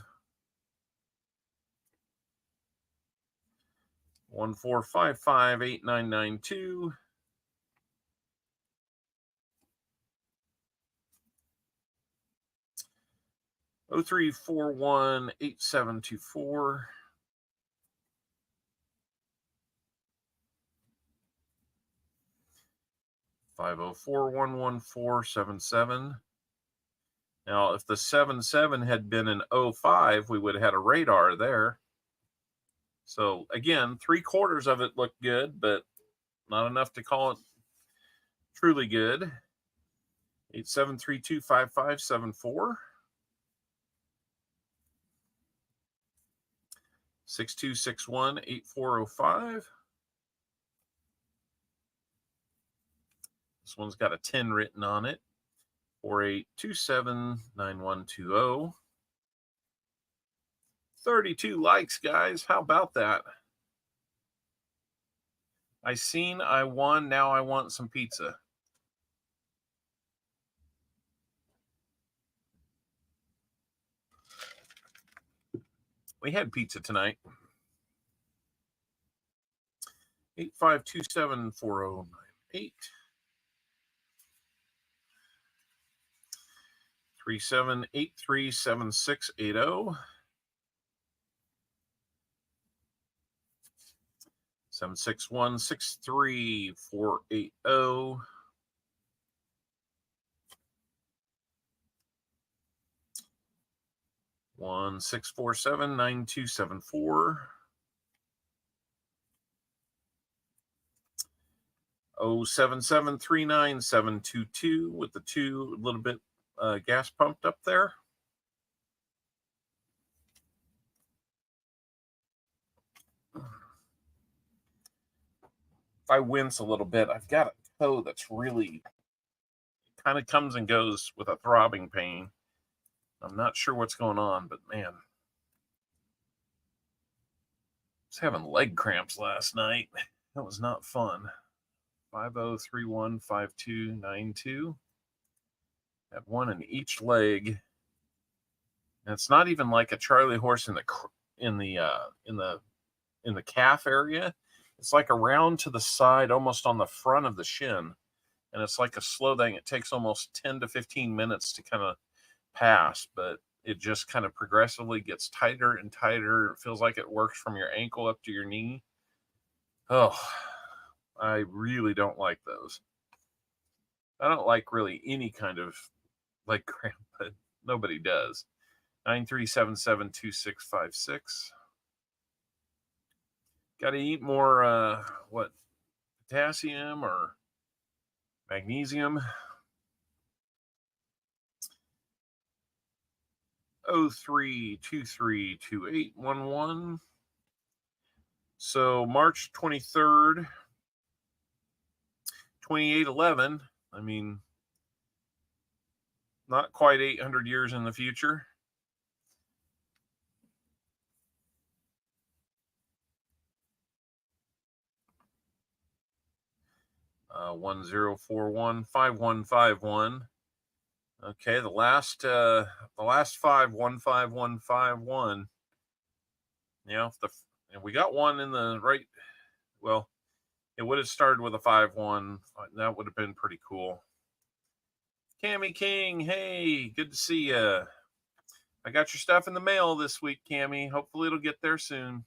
14558992. 03418724. 504-11477. Now, if the 77 had been an 05, we would have had a radar there. So again, 3/4 of it looked good, but not enough to call it truly good. 87325574. 62618405. This one's got a 10 written on it. 48279120. 32 likes, guys. How about that? I seen, I won, now I want some pizza. We had pizza tonight. 85274098. 37837680. 7616348. 16479274. 077397722 with the 2 a little bit gas pumped up there. If I wince a little bit, I've got a toe that's really kind of comes and goes with a throbbing pain. I'm not sure what's going on, but man, I was having leg cramps last night. That was not fun. 50315292. Had one in each leg. And it's not even like a Charlie horse in the calf area. It's like around to the side, almost on the front of the shin. And it's like a slow thing. It takes almost 10 to 15 minutes to kind of pass, but it just kind of progressively gets tighter and tighter. It feels like it works from your ankle up to your knee. Oh, I really don't like those. I don't like really any kind of leg cramp, but nobody does. 93772656. Got to eat more, potassium or magnesium. 03232811. So March 23rd, 2811. I mean, not quite 800 years in the future. Uh, 10415151. Okay, the last 515151. Yeah, we got one in the right. Well, it would have started with a 5-1. That would have been pretty cool. Cammy King, hey, good to see you. I got your stuff in the mail this week, Cammy. Hopefully it'll get there soon.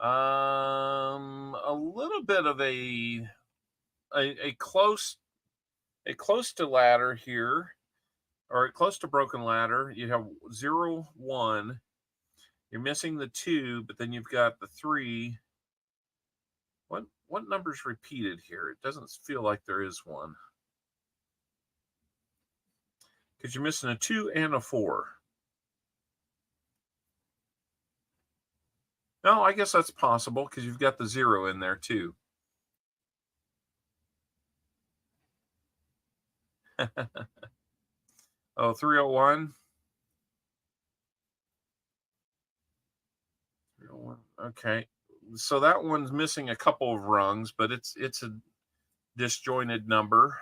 A little bit of a close to ladder here, or close to broken ladder. You have 0, 1. You're missing the 2, but then you've got the 3. What number's repeated here? It doesn't feel like there is one. Because you're missing a 2 and a 4. No, I guess that's possible because you've got the 0 in there too. Oh, 301. 301. Okay. So that one's missing a couple of rungs, but it's a disjointed number.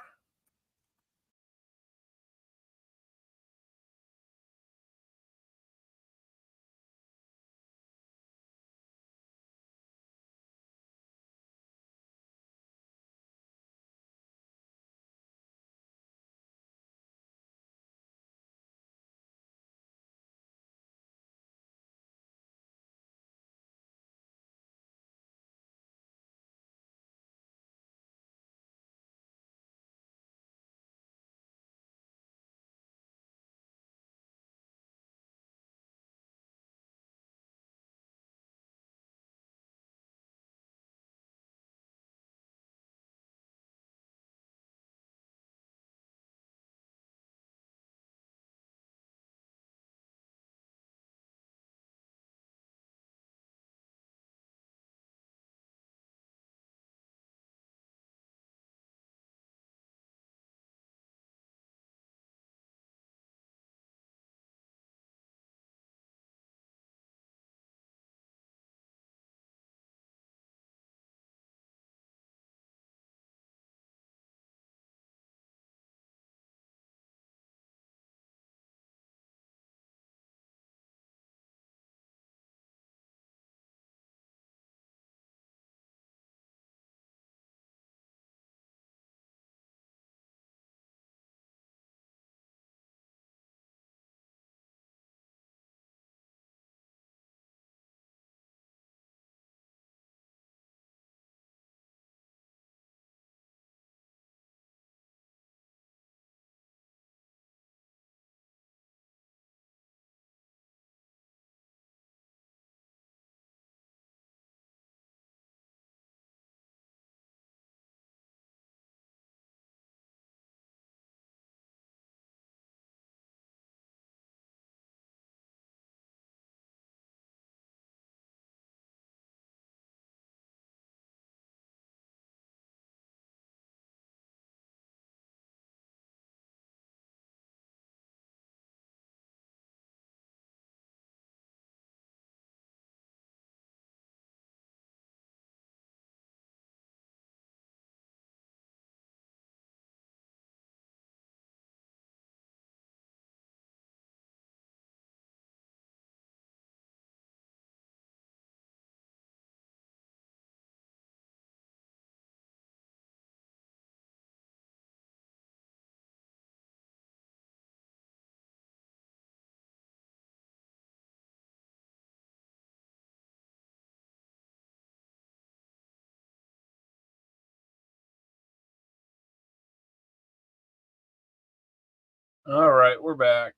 All right, we're back.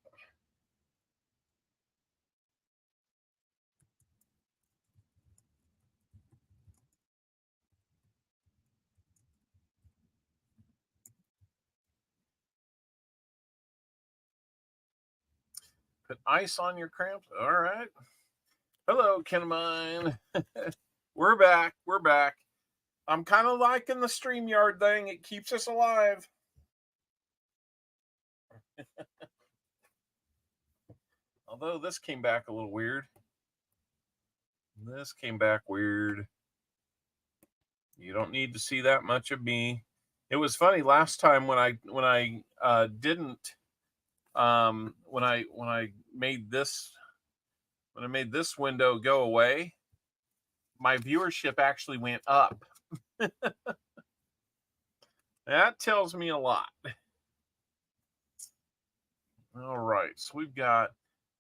Put ice on your cramps. All right. Hello, Kenmine. We're back. We're back. I'm kind of liking the StreamYard thing. It keeps us alive. Although this came back a little weird. This came back weird. You don't need to see that much of me. It was funny last time when I didn't when I made this window go away, my viewership actually went up. That tells me a lot. All right, so we've got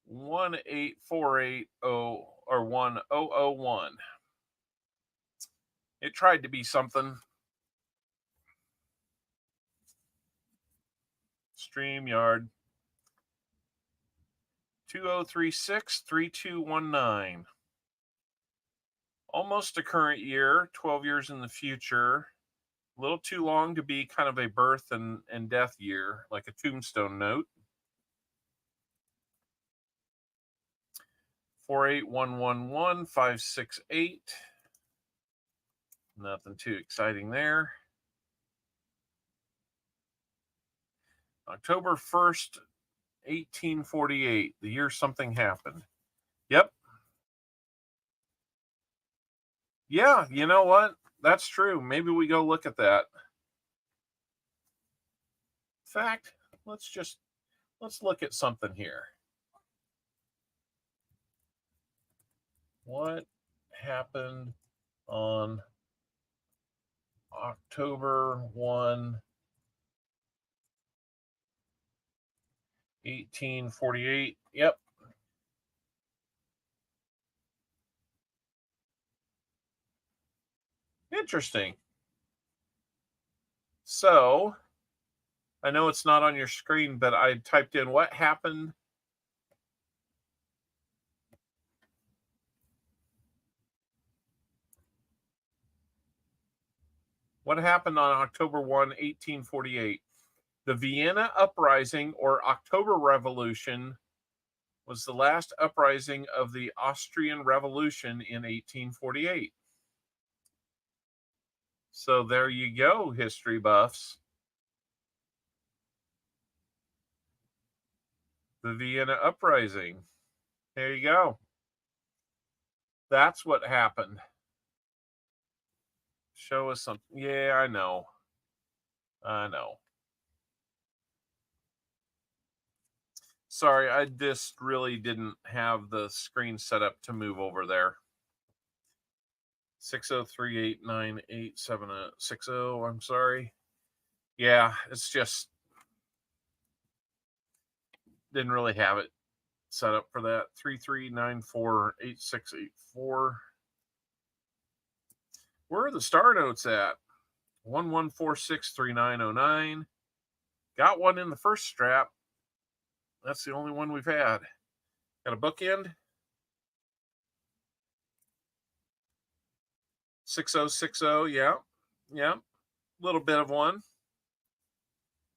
18480 or 1001. It tried to be something. StreamYard 2036-3219. Almost a current year, 12 years in the future. A little too long to be kind of a birth and death year, like a tombstone note. 48111-568. Nothing too exciting there. October 1st, 1848, the year something happened. Yep. Yeah, you know what? That's true. Maybe we go look at that. In fact, let's look at something here. What happened on October 1, 1848? Yep. Interesting. So, I know it's not on your screen, but I typed in what happened. What happened on October 1, 1848? The Vienna Uprising, or October Revolution, was the last uprising of the Austrian Revolution in 1848. So there you go, history buffs. The Vienna Uprising. There you go. That's what happened. Show us something. Yeah, I know. I know. Sorry, I just really didn't have the screen set up to move over there. 603-898-7060. I'm sorry. Yeah, it's just didn't really have it set up for that. 3394-8684. Where are the star notes at? 11463909. Got one in the first strap. That's the only one we've had. Got a bookend. 6060, yeah. Yeah. A little bit of one.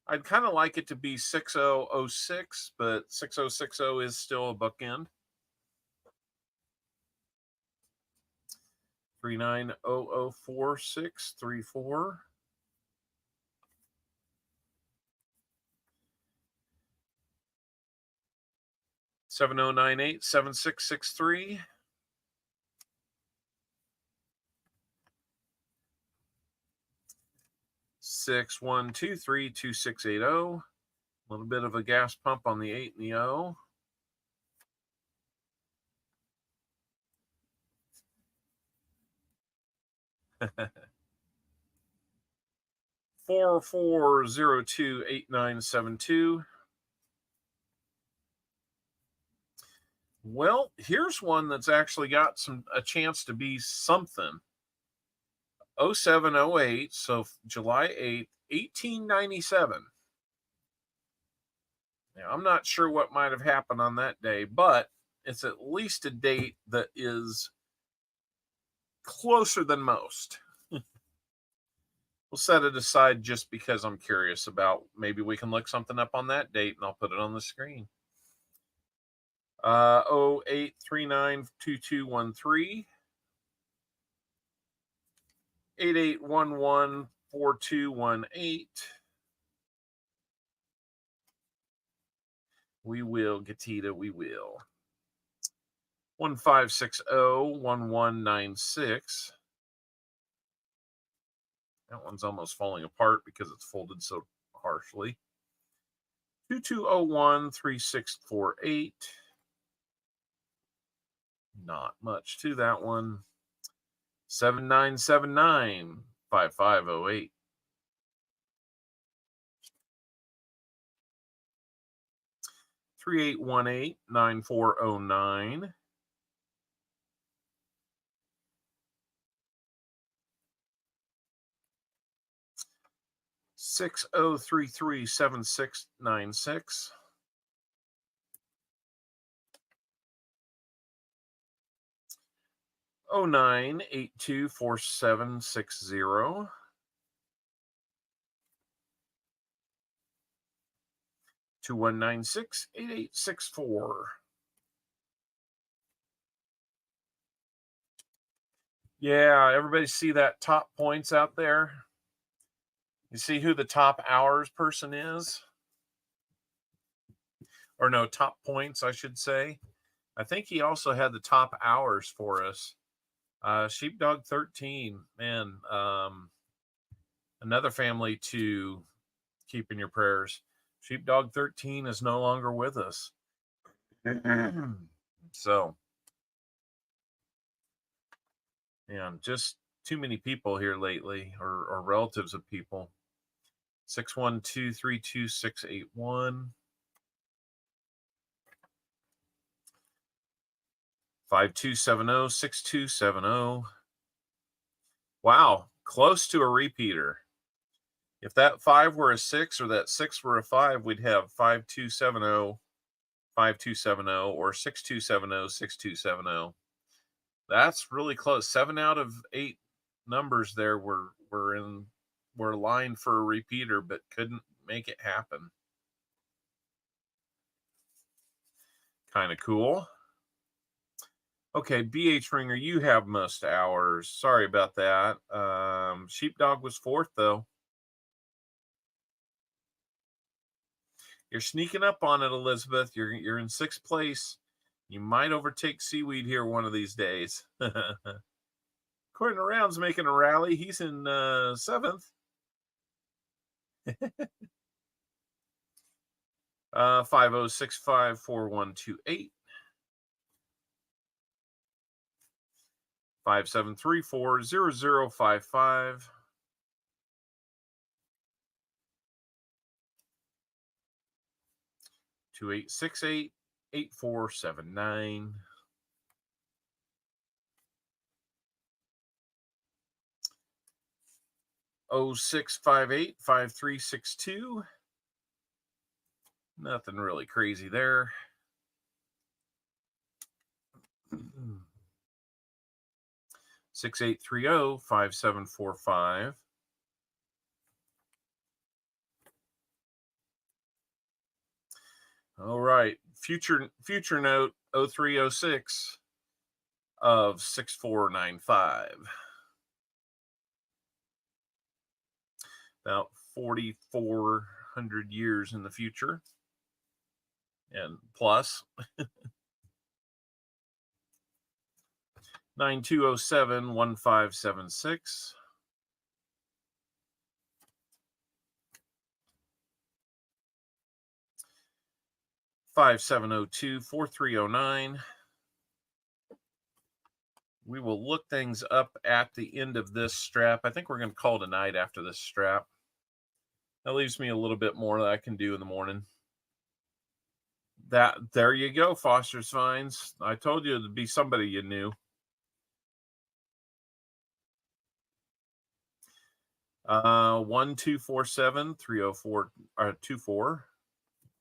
I'd kind of like it to be 6006, but 6060 is still a bookend. 39004634. Seven 7098-7663. Six 123-2680. A little bit of a gas pump on the 8 and the O. Four 4402-8972. Well, here's one that's actually got a chance to be something. 0708, so July 8th, 1897. Now, I'm not sure what might have happened on that day, but it's at least a date that is closer than most. We'll set it aside just because I'm curious about maybe we can look something up on that date and I'll put it on the screen. 08392213, 88114218. We will, Gatita, we will. 15601196. That one's almost falling apart because it's folded so harshly. 22013648. Not much to that one. 79795508. 38189409. 60337696. 09824760. 21968864. Yeah, everybody see that top points out there? You see who the top hours person is? Or no, top points, I should say. I think he also had the top hours for us. Sheepdog 13, man, another family to keep in your prayers. Sheepdog 13 is no longer with us. So, yeah, just too many people here lately, or relatives of people. 612-32681. 5270-6270. Wow, close to a repeater. If that 5 were a 6 or that 6 were a 5, we'd have 5270, 5270, or 6270, 6270. That's really close. 7 out of 8 numbers there were lined for a repeater, but couldn't make it happen. Kind of cool. Okay, BH Ringer, you have most hours. Sorry about that. Sheepdog was 4th, though. You're sneaking up on it, Elizabeth. You're in 6th place. You might overtake Seaweed here one of these days. According to Round's making a rally. He's in 7th. 50654128. 57340055. 2868-8479. 0658-5362. Nothing really crazy there. 6830-5745. All right. Future note 0306 of 6495. About 4,400 years in the future. And plus. 9207-1576. 5702-4309. We will look things up at the end of this strap. I think we're going to call it a night after this strap. That leaves me a little bit more that I can do in the morning. There you go, Foster's Finds. I told you it'd be somebody you knew. 1247-304 24,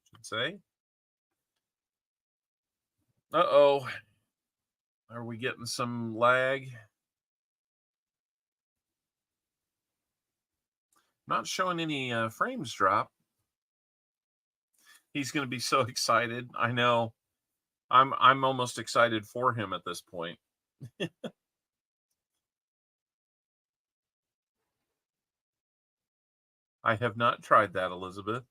should say. Uh-oh. Are we getting some lag? Not showing any frames drop. He's going to be so excited. I know. I'm almost excited for him at this point. I have not tried that, Elizabeth.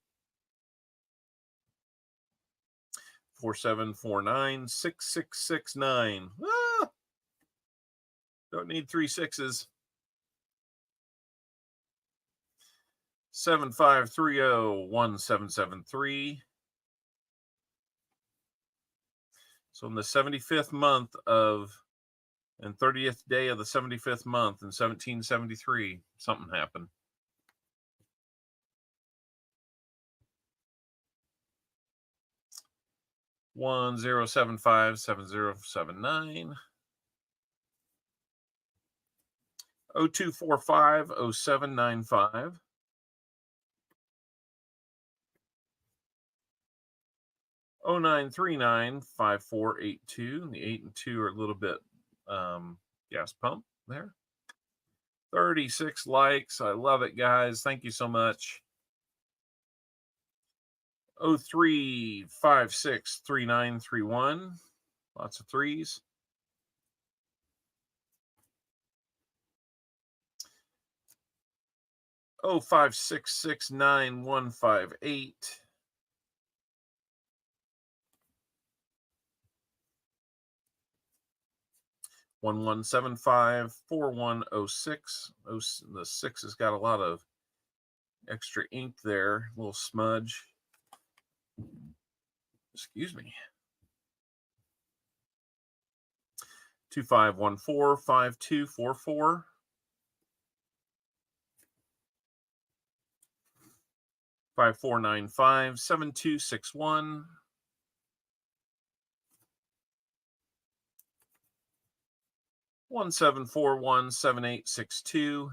47496669. Ah, don't need 3 6s. 75301773. So in the 75th month of and 30th day of the 75th month in 1773, something happened. One 0757079. 02450795. 09395482. The 8 and 2 are a little bit gas pump there. 36 likes. I love it, guys. Thank you so much. 03563931. Lots of threes. 05669158. 11754106. The 6 has got a lot of extra ink there, a little smudge. Excuse me. 25145244. 54957261. 17417862.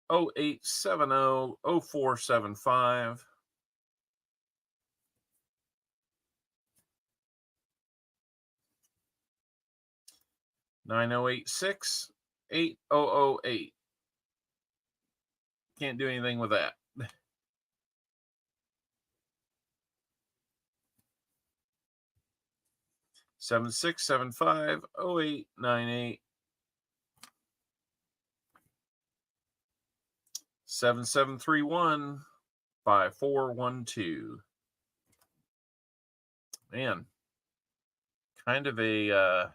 08700475. 9086 8008. Can't do anything with that. 76750898. 77315412. Man, kind of a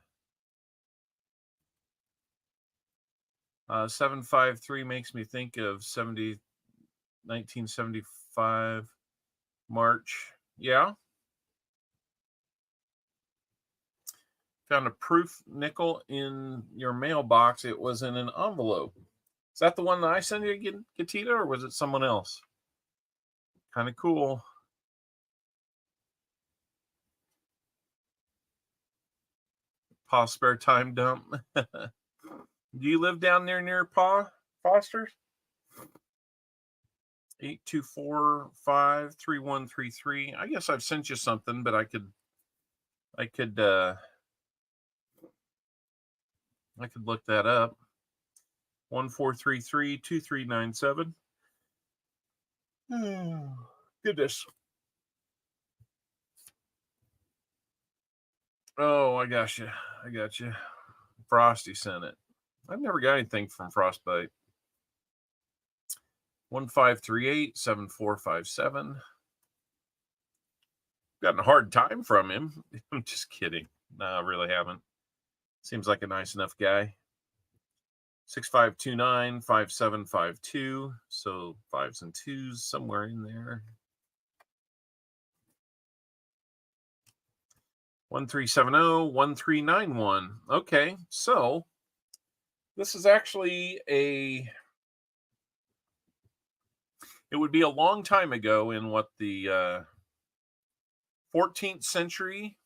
753 makes me think of 1975 March. Yeah. Found a proof nickel in your mailbox. It was in an envelope. Is that the one that I sent you, Katita, or was it someone else? Kind of cool. Pa spare time dump. Do you live down there near Pa Foster's? 82453133. I guess I've sent you something, but I could look that up. 14332397. Goodness. Oh, I got you. Frosty sent it. I've never got anything from Frostbite. 15387457. Gotten a hard time from him. I'm just kidding. No, I really haven't. Seems like a nice enough guy. 65295752. So 5s and 2s somewhere in there. 13701391. Okay, so this is actually it would be a long time ago in what the 14th century,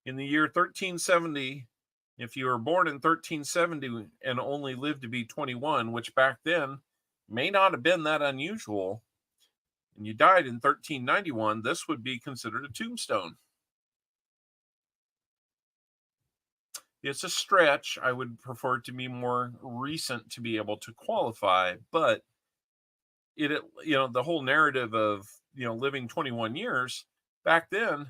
in the year 1370. If you were born in 1370 and only lived to be 21, which back then may not have been that unusual, and you died in 1391, this would be considered a tombstone. It's a stretch. I would prefer it to be more recent to be able to qualify, but the whole narrative of, living 21 years back then.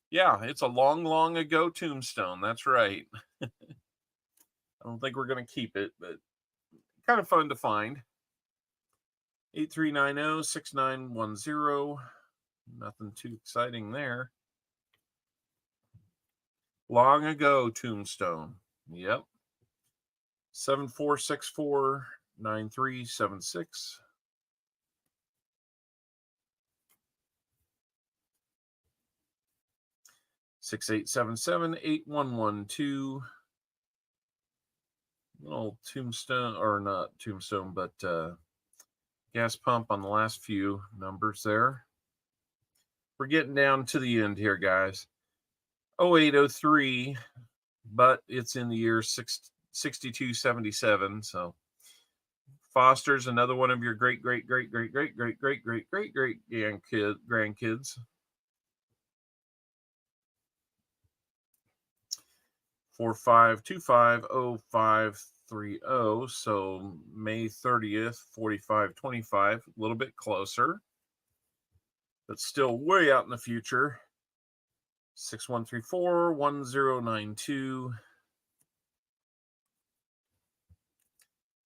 Yeah, it's a long, long ago tombstone. That's right. I don't think we're going to keep it, but kind of fun to find. 8390-6910. Nothing too exciting there. Long ago tombstone. Yep. 7464-9376. Six 877-8112. Little tombstone, or not tombstone, but gas pump on the last few numbers there. We're getting down to the end here, guys. 0803, but it's in the year 6277. So Foster's another one of your great grandkids. 45250530. So May 30th, 4525, a little bit closer, but still way out in the future. 6134-1092.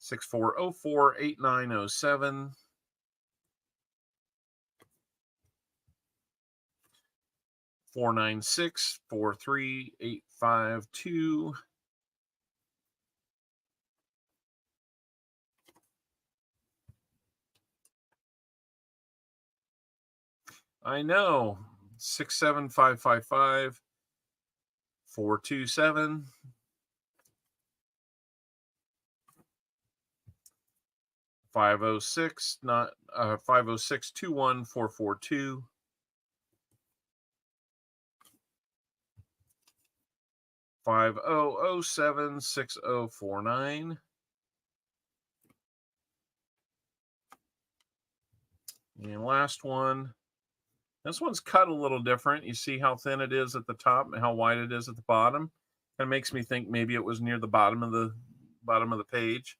6404-8907. 496-43852. I know. 67555-427. 506-21442. 5007-6049. And last one. This one's cut a little different. You see how thin it is at the top and how wide it is at the bottom. Kind of makes me think maybe it was near the bottom of the page.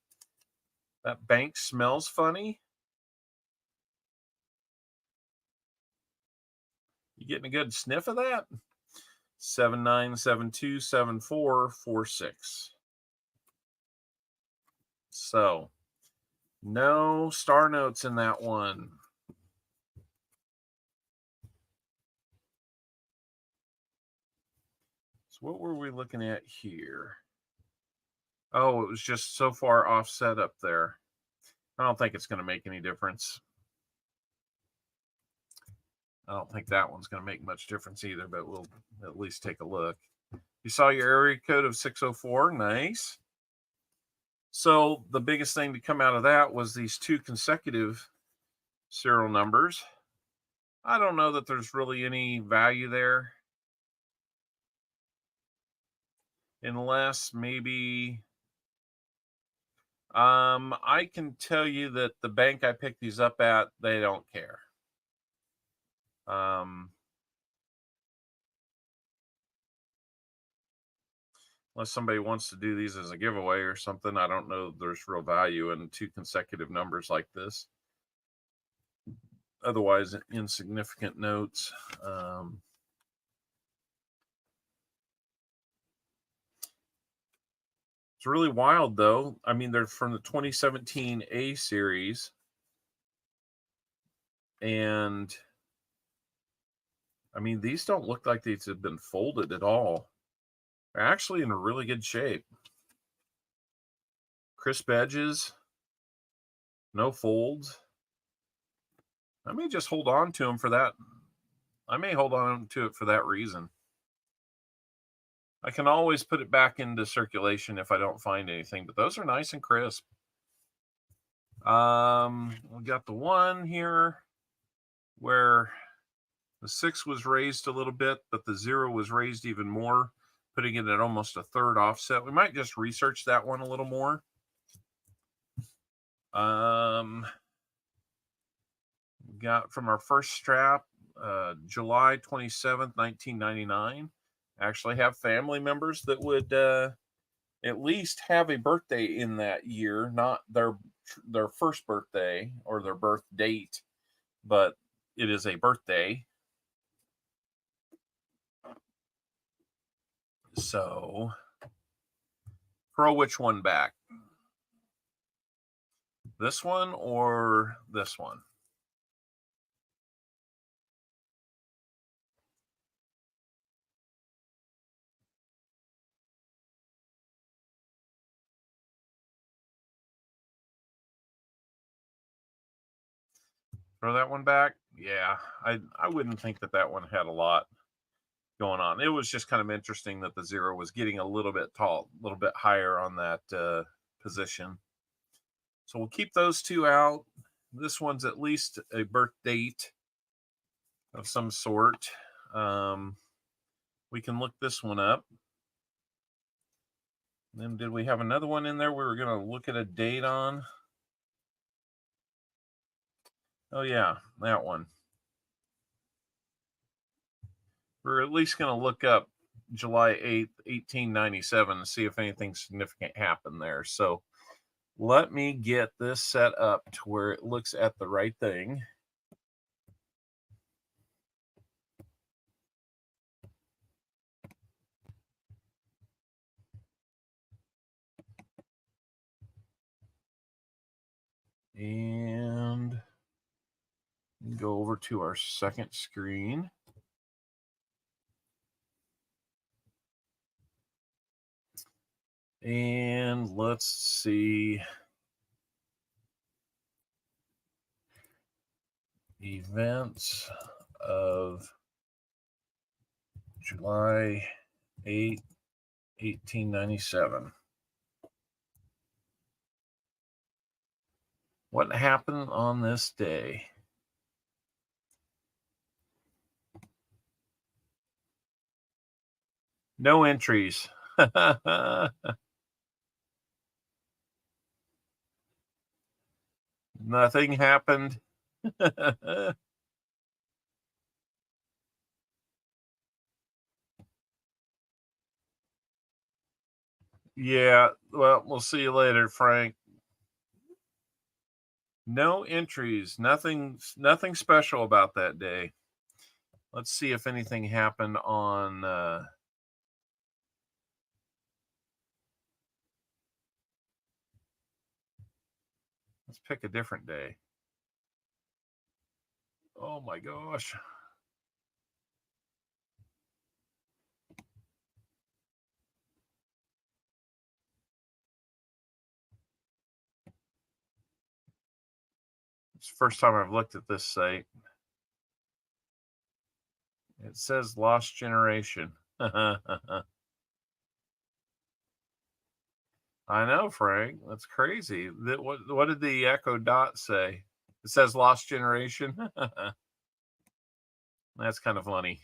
That bank smells funny. You getting a good sniff of that? 79727446. So, no star notes in that one. So what were we looking at here? Oh, it was just so far offset up there. I don't think it's going to make any difference. I don't think that one's going to make much difference either, but we'll at least take a look. You saw your area code of 604. Nice. So the biggest thing to come out of that was these two consecutive serial numbers. I don't know that there's really any value there, unless maybe I can tell you that the bank I picked these up at, they don't care. Unless somebody wants to do these as a giveaway or something, I don't know there's real value in two consecutive numbers like this. Otherwise, insignificant notes. It's really wild, though. I mean, they're from the 2017 A series. And, I mean, these don't look like these have been folded at all. They're actually in a really good shape. Crisp edges. No folds. I may just hold on to them for that. I may hold on to it for that reason. I can always put it back into circulation if I don't find anything, but those are nice and crisp. We got the one here where the 6 was raised a little bit, but the 0 was raised even more, putting it at almost a third offset. We might just research that one a little more. Got from our first strap, July 27th, 1999. Actually have family members that would at least have a birthday in that year, not their their first birthday or their birth date, but it is a birthday. So throw which one back? This one or this one? Throw that one back? Yeah, I wouldn't think that one had a lot going on. It was just kind of interesting that the 0 was getting a little bit tall, a little bit higher on that position. So we'll keep those two out. This one's at least a birth date of some sort. We can look this one up. Then did we have another one in there we were going to look at a date on? Oh yeah, that one. We're at least going to look up July 8th, 1897 and see if anything significant happened there. So let me get this set up to where it looks at the right thing. And go over to our second screen. And let's see. Events of July 8, 1897. What happened on this day? No entries. Nothing happened. Yeah, well, we'll see you later, Frank. No entries. Nothing special about that day. Let's see if anything happened on let's pick a different day. Oh my gosh. It's the first time I've looked at this site. It says Lost Generation. I know, Frank. That's crazy. What did the Echo Dot say? It says Lost Generation. That's kind of funny.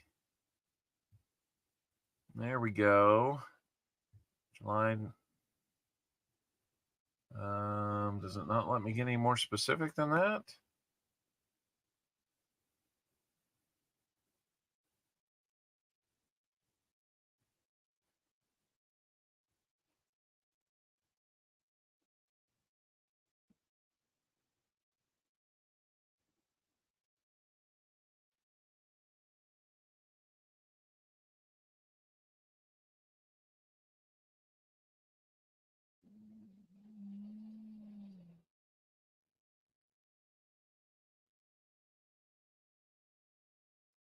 There we go. July. Does it not let me get any more specific than that?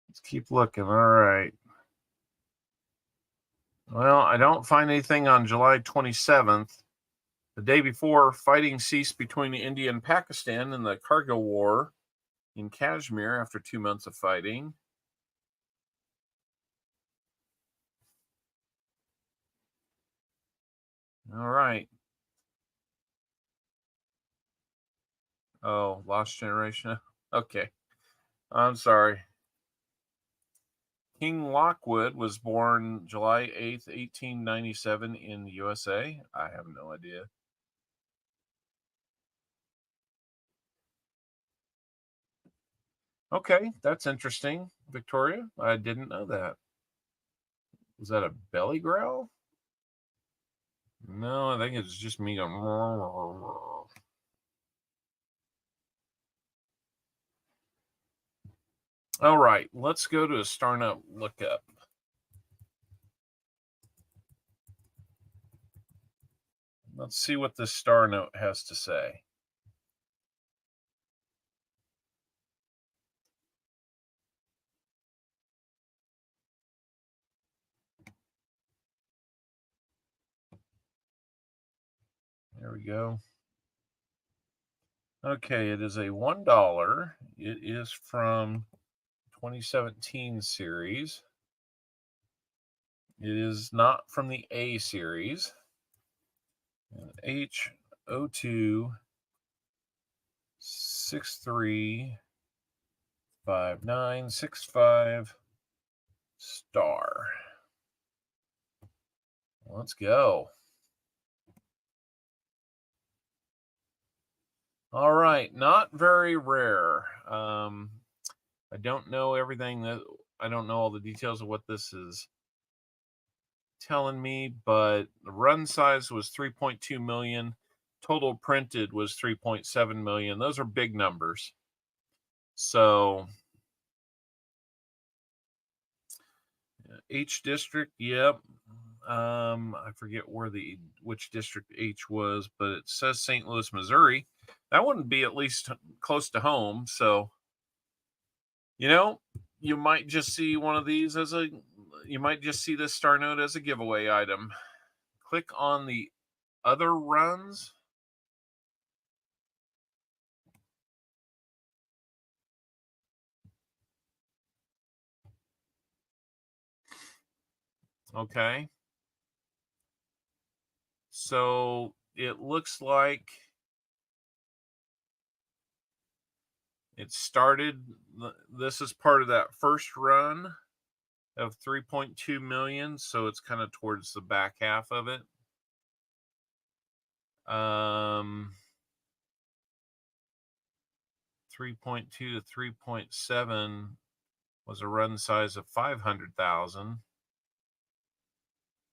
Let's keep looking. All right. Well, I don't find anything on July 27th. The day before, fighting ceased between India and Pakistan in the Kargil War in Kashmir after 2 months of fighting. All right. Oh, Lost Generation. Okay. I'm sorry. King Lockwood was born July 8th, 1897 in the USA. I have no idea. Okay, that's interesting, Victoria. I didn't know that. Was that a belly growl? No, I think it's just me going. All right, let's go to a Star Note lookup. Let's see what this Star Note has to say. There we go. Okay, it is a $1. It is from 2017 series. It is not from the A series. H02 635965 star. Let's go. All right, not very rare. I don't know everything I don't know all the details of what this is telling me, but the run size was 3.2 million. Total printed was 3.7 million. Those are big numbers. So H district, yep. I forget which district H was, but it says St. Louis, Missouri. That wouldn't be at least close to home. So, you might just see one of these you might just see this Star Note as a giveaway item. Click on the other runs. Okay. So it looks like it started, this is part of that first run of 3.2 million. So it's kind of towards the back half of it. 3.2 to 3.7 was a run size of 500,000.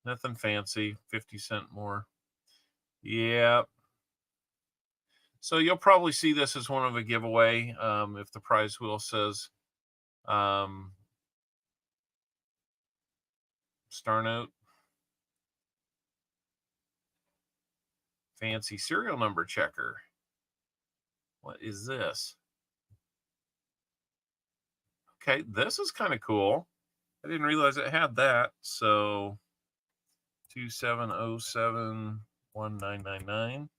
Nothing fancy, 50 cent more. Yeah. So you'll probably see this as one of a giveaway if the prize wheel says Star Note. Fancy serial number checker. What is this? Okay, this is kind of cool. I didn't realize it had that. So 27071999.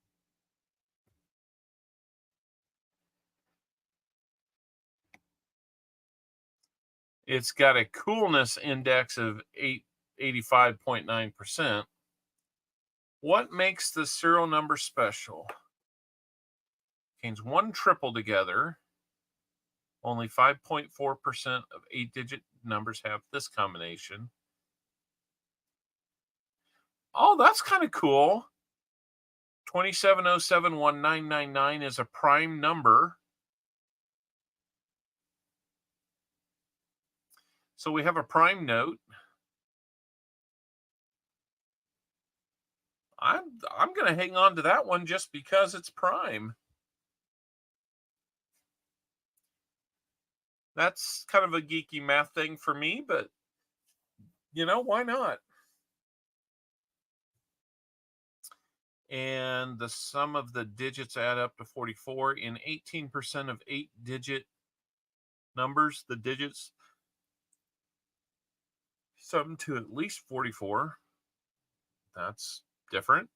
It's got a coolness index of 85.9%. What makes the serial number special? Contains one triple together. Only 5.4% of 8-digit numbers have this combination. Oh, that's kind of cool. 27071999 is a prime number. So we have a prime note. I'm going to hang on to that one just because it's prime. That's kind of a geeky math thing for me, but why not? And the sum of the digits add up to 44. In 18% of 8-digit numbers, the digits sum to at least 44. That's different.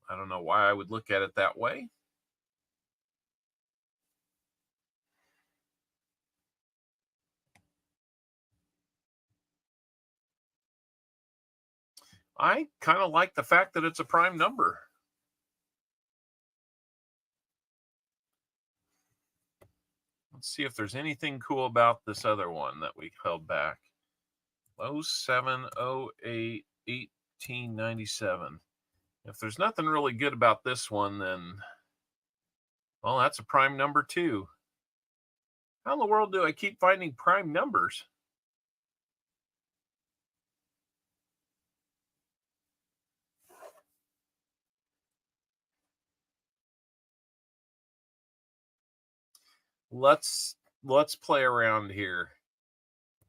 I don't know why I would look at it that way. I kind of like the fact that it's a prime number. Let's see if there's anything cool about this other one that we held back. 0708 1897. If there's nothing really good about this one, then, well, that's a prime number too. How in the world do I keep finding prime numbers? Let's let's play around here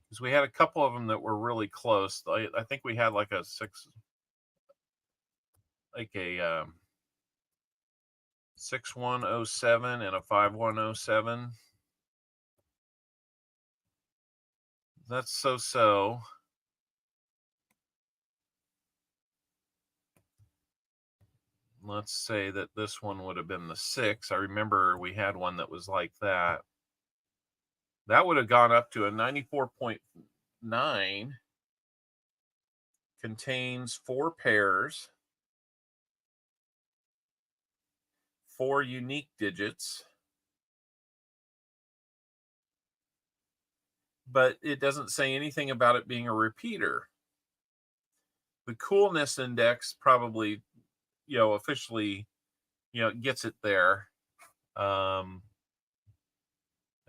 because we had a couple of them that were really close. I think we had like a six, like a 6107 and a 5107. That's so. Let's say that this one would have been the 6. I remember we had one that was like that. That would have gone up to a 94.9. Contains 4 pairs, 4 unique digits, but it doesn't say anything about it being a repeater. The coolness index probably, officially, gets it there. I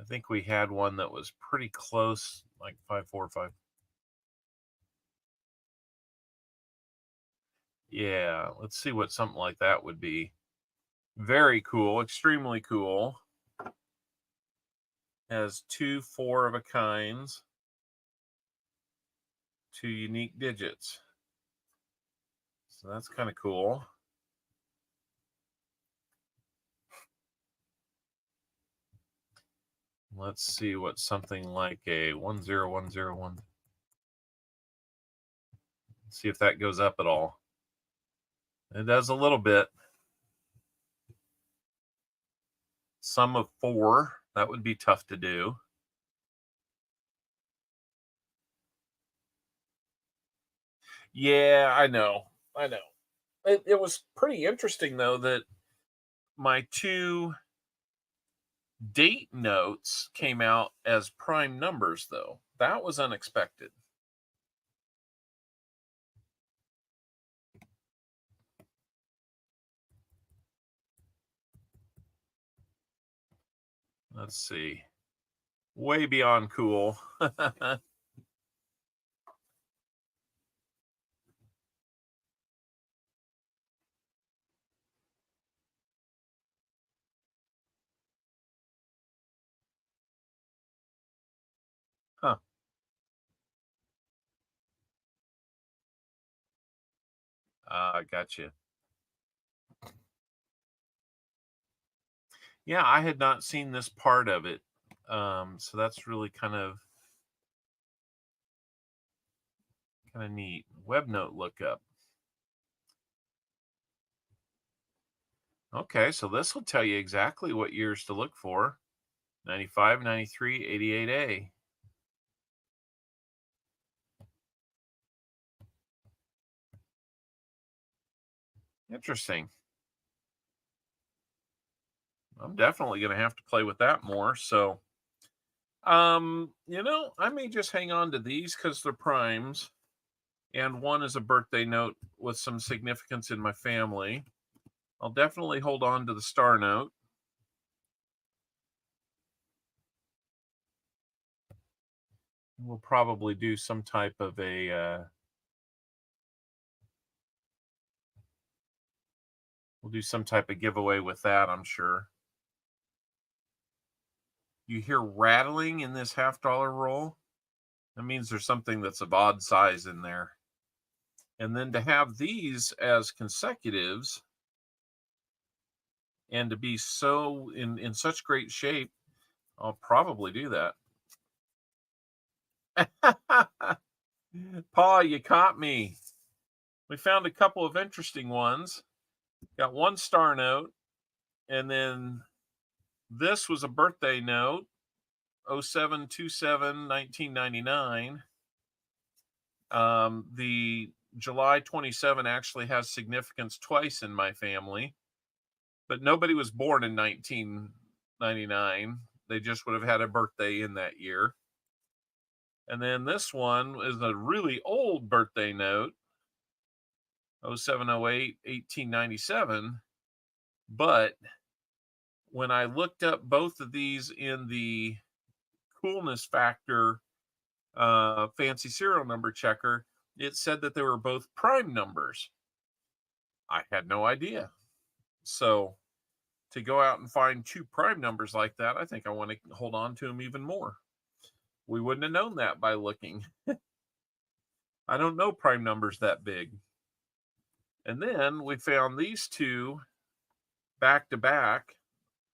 think we had one that was pretty close, like 545. Yeah, let's see what something like that would be. Very cool, extremely cool. Has 2 4 of a kinds, 2 unique digits. So that's kind of cool. Let's see what something like a 10101. See if that goes up at all. It does a little bit. Sum of 4. That would be tough to do. Yeah, I know. It was pretty interesting, though, that my 2 date notes came out as prime numbers, though. That was unexpected. Let's see. Way beyond cool. Huh. Gotcha. Yeah, I had not seen this part of it. So that's really kind of neat. Web note lookup. Okay, so this will tell you exactly what years to look for. 95, 93, 88A. Interesting. I'm definitely going to have to play with that more. So, I may just hang on to these because they're primes. And one is a birthday note with some significance in my family. I'll definitely hold on to the star note. We'll probably do some type of a we'll do some type of giveaway with that, I'm sure. You hear rattling in this $half roll? That means there's something that's of odd size in there. And then to have these as consecutives and to be so in such great shape, I'll probably do that. Paul, you caught me. We found a couple of interesting ones. Got one star note, and then this was a birthday note, 07/27/1999. The July 27 actually has significance twice in my family, but nobody was born in 1999. They just would have had a birthday in that year. And then this one is a really old birthday note, 07/08, 1897. But when I looked up both of these in the coolness factor fancy serial number checker, it said that they were both prime numbers. I had no idea. So to go out and find two prime numbers like that, I think I want to hold on to them even more. We wouldn't have known that by looking. I don't know prime numbers that big. And then we found these two back to back.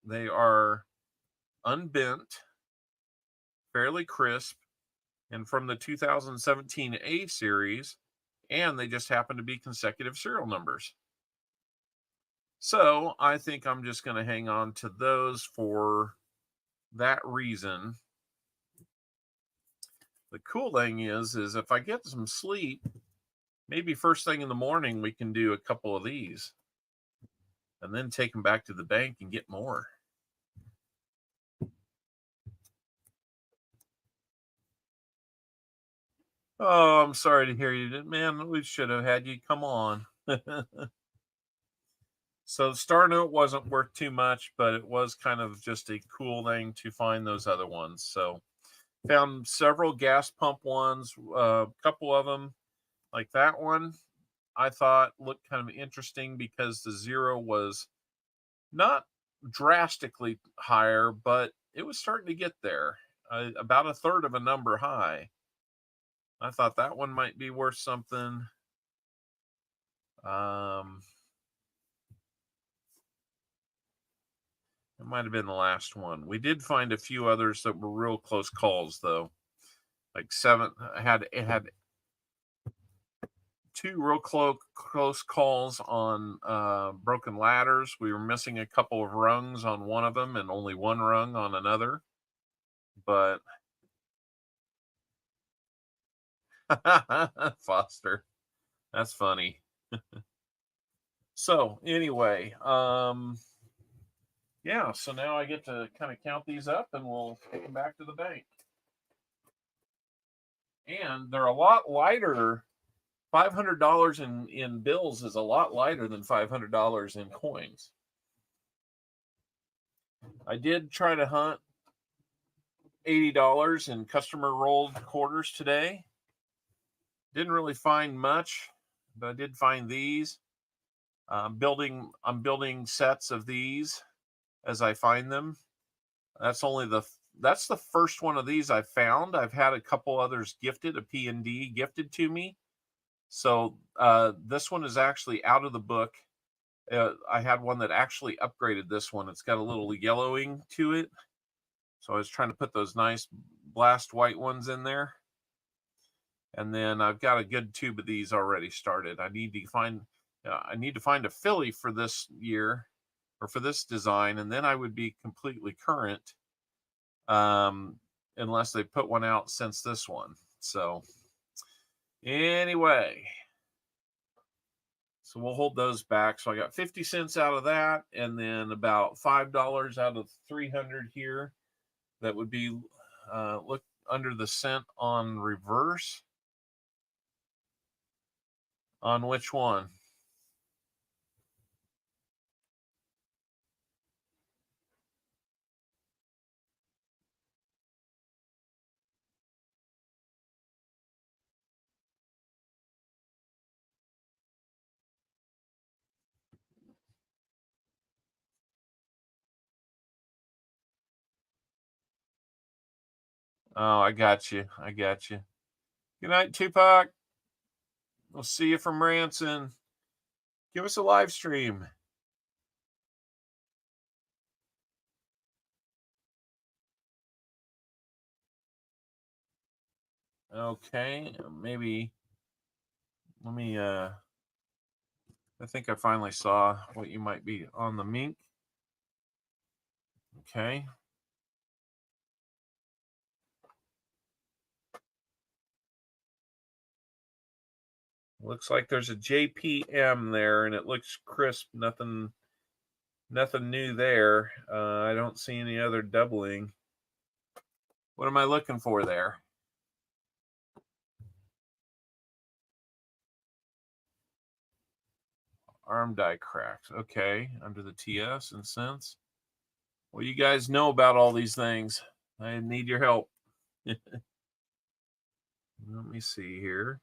They are unbent, fairly crisp, and from the 2017 A series, and they just happen to be consecutive serial numbers. So I think I'm just going to hang on to those for that reason. The cool thing is if I get some sleep, maybe first thing in the morning we can do a couple of these and then take them back to the bank and get more. Oh, I'm sorry to hear you did. Man, we should have had you come on. So Star Note wasn't worth too much, but it was kind of just a cool thing to find those other ones. So found several gas pump ones, a couple of them like that one. I thought looked kind of interesting because the zero was not drastically higher, but it was starting to get there, about a third of a number high. I thought that one might be worth something. It might have been the last one. We did find a few others that were real close calls, though. Like seven, it had two real close calls on broken ladders. We were missing a couple of rungs on one of them and only one rung on another. But Foster, that's funny. So anyway, yeah, so now I get to kind of count these up and we'll take them back to the bank. And they're a lot lighter. $500 in bills is a lot lighter than $500 in coins. I did try to hunt $80 in customer rolled quarters today. Didn't really find much, but I did find these. I'm building sets of these as I find them. That's the first one of these I found. I've had a couple others gifted, a P&D gifted to me. So this one is actually out of the book. I had one that actually upgraded this one. It's got a little yellowing to it. So I was trying to put those nice blast white ones in there. And then I've got a good tube of these already started. I need to find a filly for this year or for this design, and then I would be completely current, unless they put one out since this one. So anyway, so we'll hold those back. So I got 50 cents out of that, and then about $5 out of 300 here. That would be look under the cent on reverse. On which one? Oh, I got you. I got you. Good night, Tupac. We'll see you from Ranson. Give us a live stream. Okay, maybe let me I think I finally saw what you might be on the mink. Okay. Looks like there's a JPM there and it looks crisp. Nothing new there. I don't see any other doubling. What am I looking for there? Arm die cracks. Okay, under the TS and cents. Well, you guys know about all these things. I need your help. Let me see here.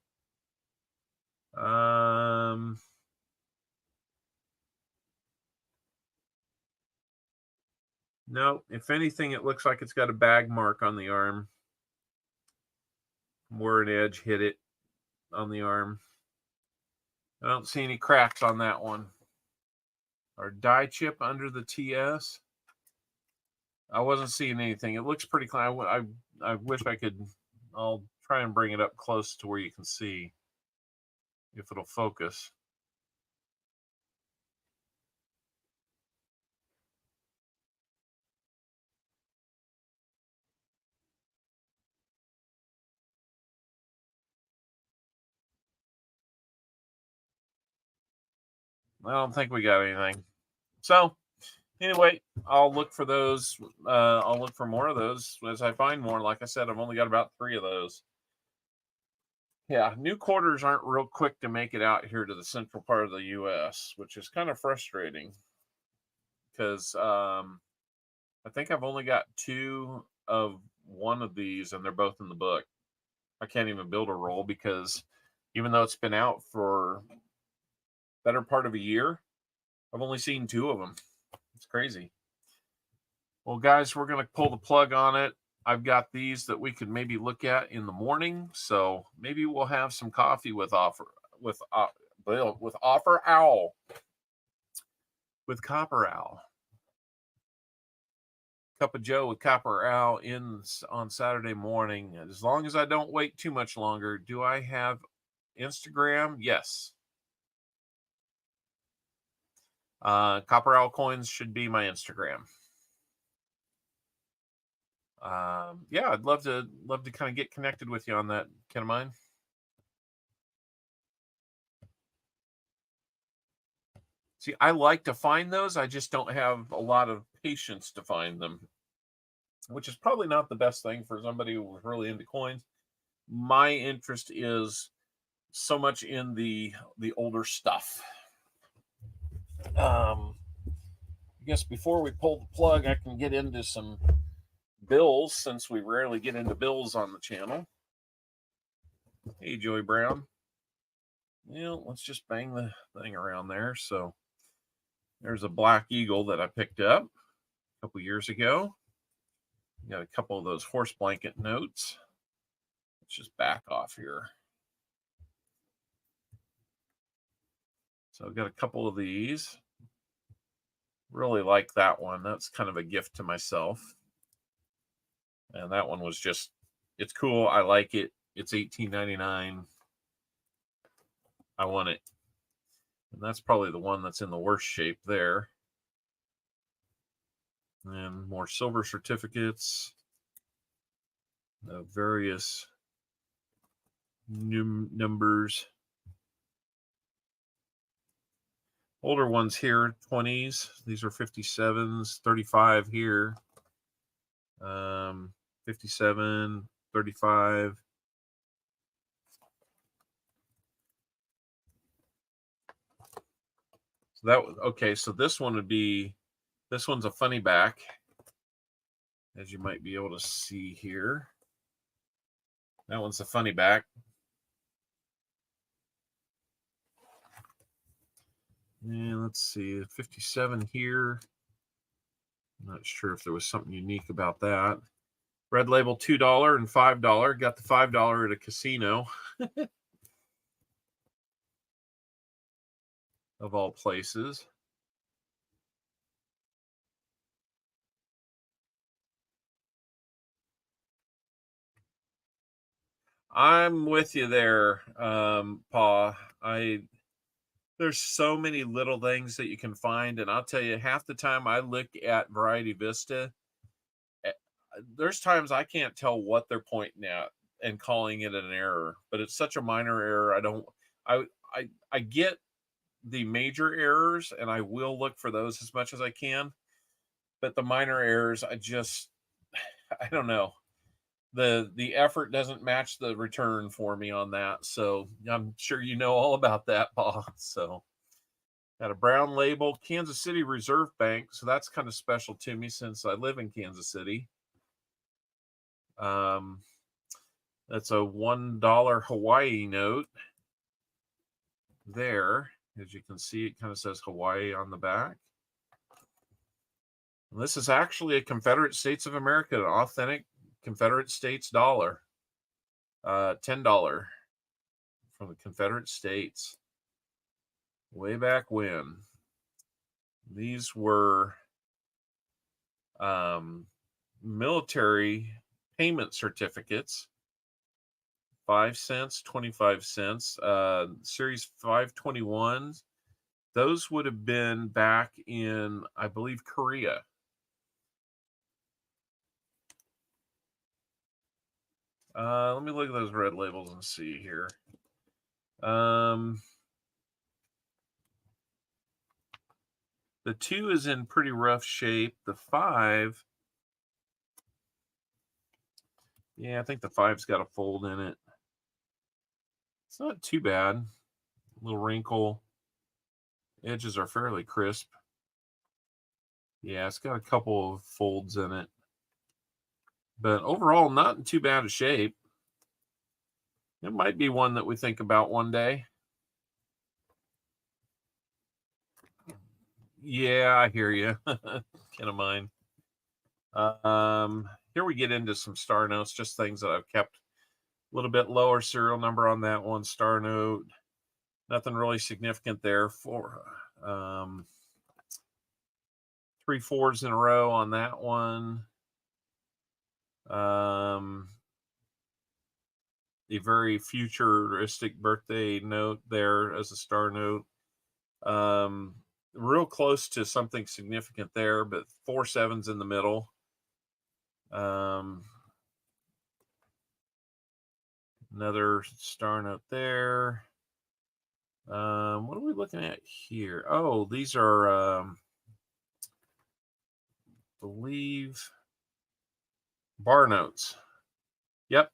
No, if anything, it looks like it's got a bag mark on the arm where an edge hit it on the arm. I don't see any cracks on that one. Our die chip under the TS. I wasn't seeing anything. It looks pretty clean. I wish I could. I'll try and bring it up close to where you can see if it'll focus. I don't think we got anything. So anyway, I'll look for those. I'll look for more of those as I find more. Like I said, I've only got about 3 of those. Yeah, new quarters aren't real quick to make it out here to the central part of the U.S., which is kind of frustrating because I think I've only got 2 of one of these, and they're both in the book. I can't even build a roll because even though it's been out for better part of a year, I've only seen 2 of them. It's crazy. Well, guys, we're going to pull the plug on it. I've got these that we could maybe look at in the morning, so maybe we'll have some coffee with Offer Owl, with Copper Owl. Cup of Joe with Copper Owl on Saturday morning. As long as I don't wait too much longer. Do I have Instagram? Yes. Copper Owl Coins should be my Instagram. Yeah, I'd love to kind of get connected with you on that, Ken of mine. See, I like to find those. I just don't have a lot of patience to find them, which is probably not the best thing for somebody who's really into coins. My interest is so much in the older stuff. I guess before we pull the plug, I can get into some bills since we rarely get into bills on the channel. Hey, Joey Brown. Let's just bang the thing around there. So there's a Black Eagle that I picked up a couple years ago. Got a couple of those horse blanket notes. Let's just back off here. So I've got a couple of these. Really like that one. That's kind of a gift to myself. And that one was just, it's cool. I like it. It's $18.99. I want it. And that's probably the one that's in the worst shape there. And more silver certificates of various numbers. Older ones here, 20s. These are 57s, 35 here. 57, 35. So that was okay. So this one would be, this one's a funny back, as you might be able to see here. That one's a funny back. And let's see, 57 here. I'm not sure if there was something unique about that. Red Label $2 and $5. Got the $5 at a casino. Of all places. I'm with you there, Pa. There's so many little things that you can find, and I'll tell you, half the time I look at Variety Vista, there's times I can't tell what they're pointing at and calling it an error, but it's such a minor error. I get the major errors, and I will look for those as much as I can, but the minor errors, I don't know. The effort doesn't match the return for me on that. So I'm sure you know all about that, Paul. So got a brown label, Kansas City Reserve Bank. So that's kind of special to me since I live in Kansas City. That's a $1 Hawaii note there. As you can see, it kind of says Hawaii on the back. This is actually a Confederate States of America, an authentic Confederate States dollar. $10 from the Confederate States. Way back when. These were military payment certificates. 5 cents, 25 cents. Series 521s. Those would have been back in, I believe, Korea. Let me look at those red labels and see here. The 2 is in pretty rough shape. The 5, yeah, I think the 5's got a fold in it. It's not too bad. A little wrinkle. Edges are fairly crisp. Yeah, it's got a couple of folds in it. But overall, not in too bad a shape. It might be one that we think about one day. Yeah, I hear you. Can't mind. Here we get into some star notes, just things that I've kept. A little bit lower serial number on that one, star note. Nothing really significant there. 3 4s in a row on that one. A very futuristic birthday note there as a star note. Real close to something significant there, but 4 7s in the middle. Another star note there. What are we looking at here? Oh, these are, believe, bar notes. Yep,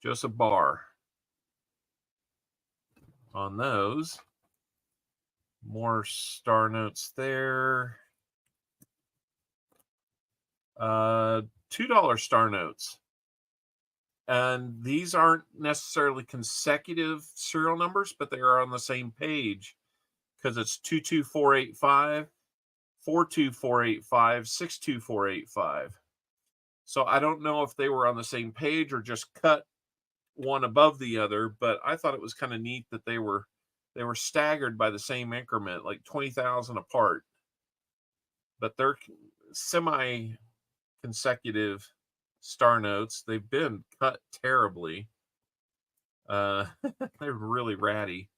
Joseph Barr on those. More star notes there. $2 star notes. And these aren't necessarily consecutive serial numbers, but they are on the same page because it's 22485, 42485, 62485. So I don't know if they were on the same page or just cut one above the other, but I thought it was kind of neat that they were staggered by the same increment, like 20,000 apart. But they're semi consecutive star notes. They've been cut terribly. They're really ratty.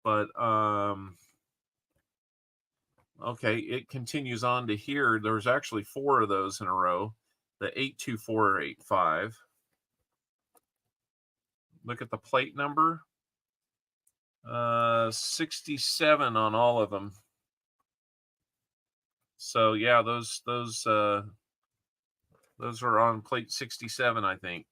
But okay, it continues on to here. There's actually 4 of those in a row. The 82485. Look at the plate number. 67 on all of them. So yeah, those are on plate 67, I think.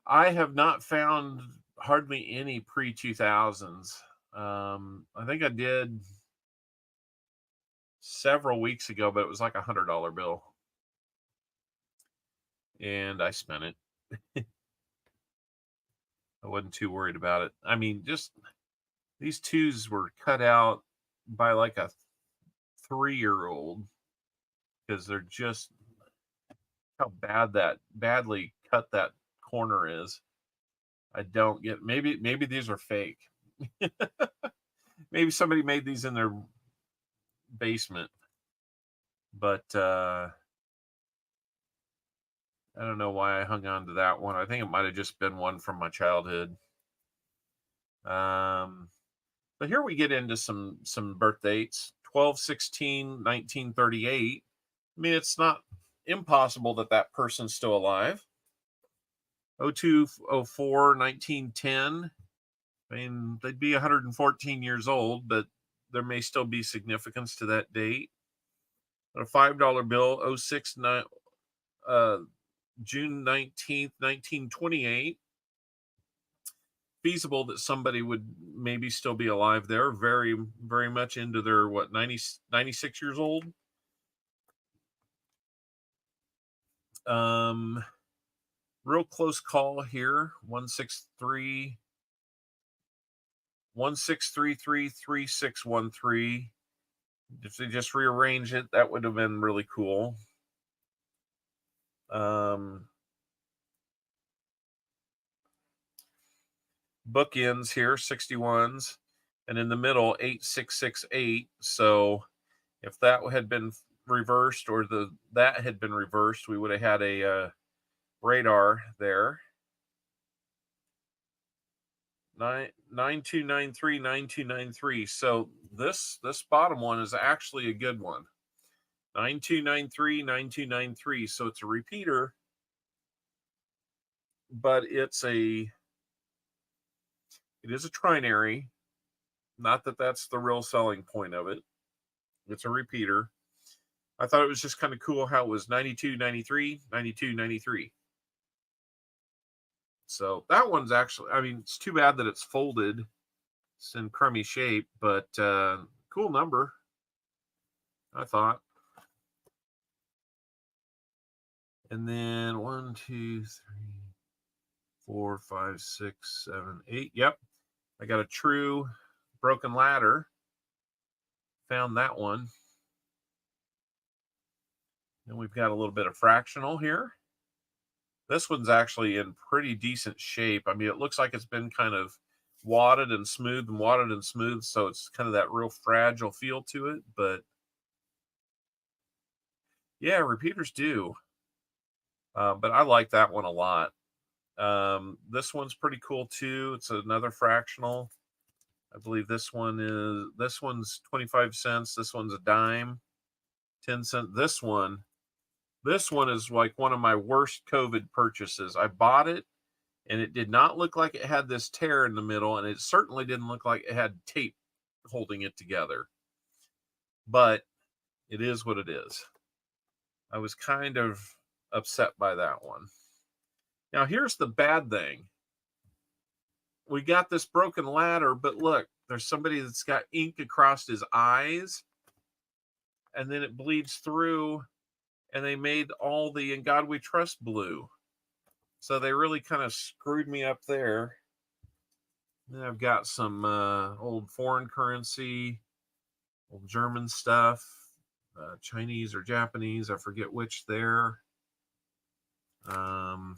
I have not found hardly any pre-2000s. I think I did several weeks ago, but it was like $100 bill. And I spent it. I wasn't too worried about it. I mean, just these 2s were cut out by like a 3-year-old because they're just how badly cut that corner is. I don't get, maybe these are fake. Maybe somebody made these in their basement. But I don't know why I hung on to that one. I think it might have just been one from my childhood. But here we get into some birth dates. 12/16/1938. I mean, it's not impossible that person's still alive. 02/04/1910. I mean, they'd be 114 years old, but there may still be significance to that date. A $5 bill, 06 June 19th, 1928. Feasible that somebody would maybe still be alive there, very, very much into their, 96 years old. Real close call here, 163 16333613. If they just rearrange it, that would have been really cool. Bookends here, 61s, and in the middle, 8668. So if that had been reversed, or that had been reversed, we would have had a radar there. 9293, 9293. So this bottom one is actually a good one. 9293, 9293. So it's a repeater, but it is a trinary. Not that that's the real selling point of it. It's a repeater. I thought it was just kind of cool how it was 92, 93, 92, 93. So that one's actually, I mean, it's too bad that it's folded. It's in crummy shape, but cool number, I thought. And then 1, 2, 3, 4, 5, 6, 7, 8. Yep. I got a true broken ladder. Found that one. And we've got a little bit of fractional here. This one's actually in pretty decent shape. I mean, it looks like it's been kind of wadded and smooth, so it's kind of that real fragile feel to it. But yeah, repeaters do. But I like that one a lot. This one's pretty cool too. It's another fractional. I believe this one's 25 cents. This one's a dime, 10 cents. This one is like one of my worst COVID purchases. I bought it and it did not look like it had this tear in the middle, and it certainly didn't look like it had tape holding it together. But it is what it is. I was kind of upset by that one. Now, here's the bad thing. We got this broken ladder, but look, there's somebody that's got ink across his eyes, and then it bleeds through, and they made all the In God We Trust blue. So they really kind of screwed me up there. Then I've got some old foreign currency, old German stuff, Chinese or Japanese, I forget which there. Some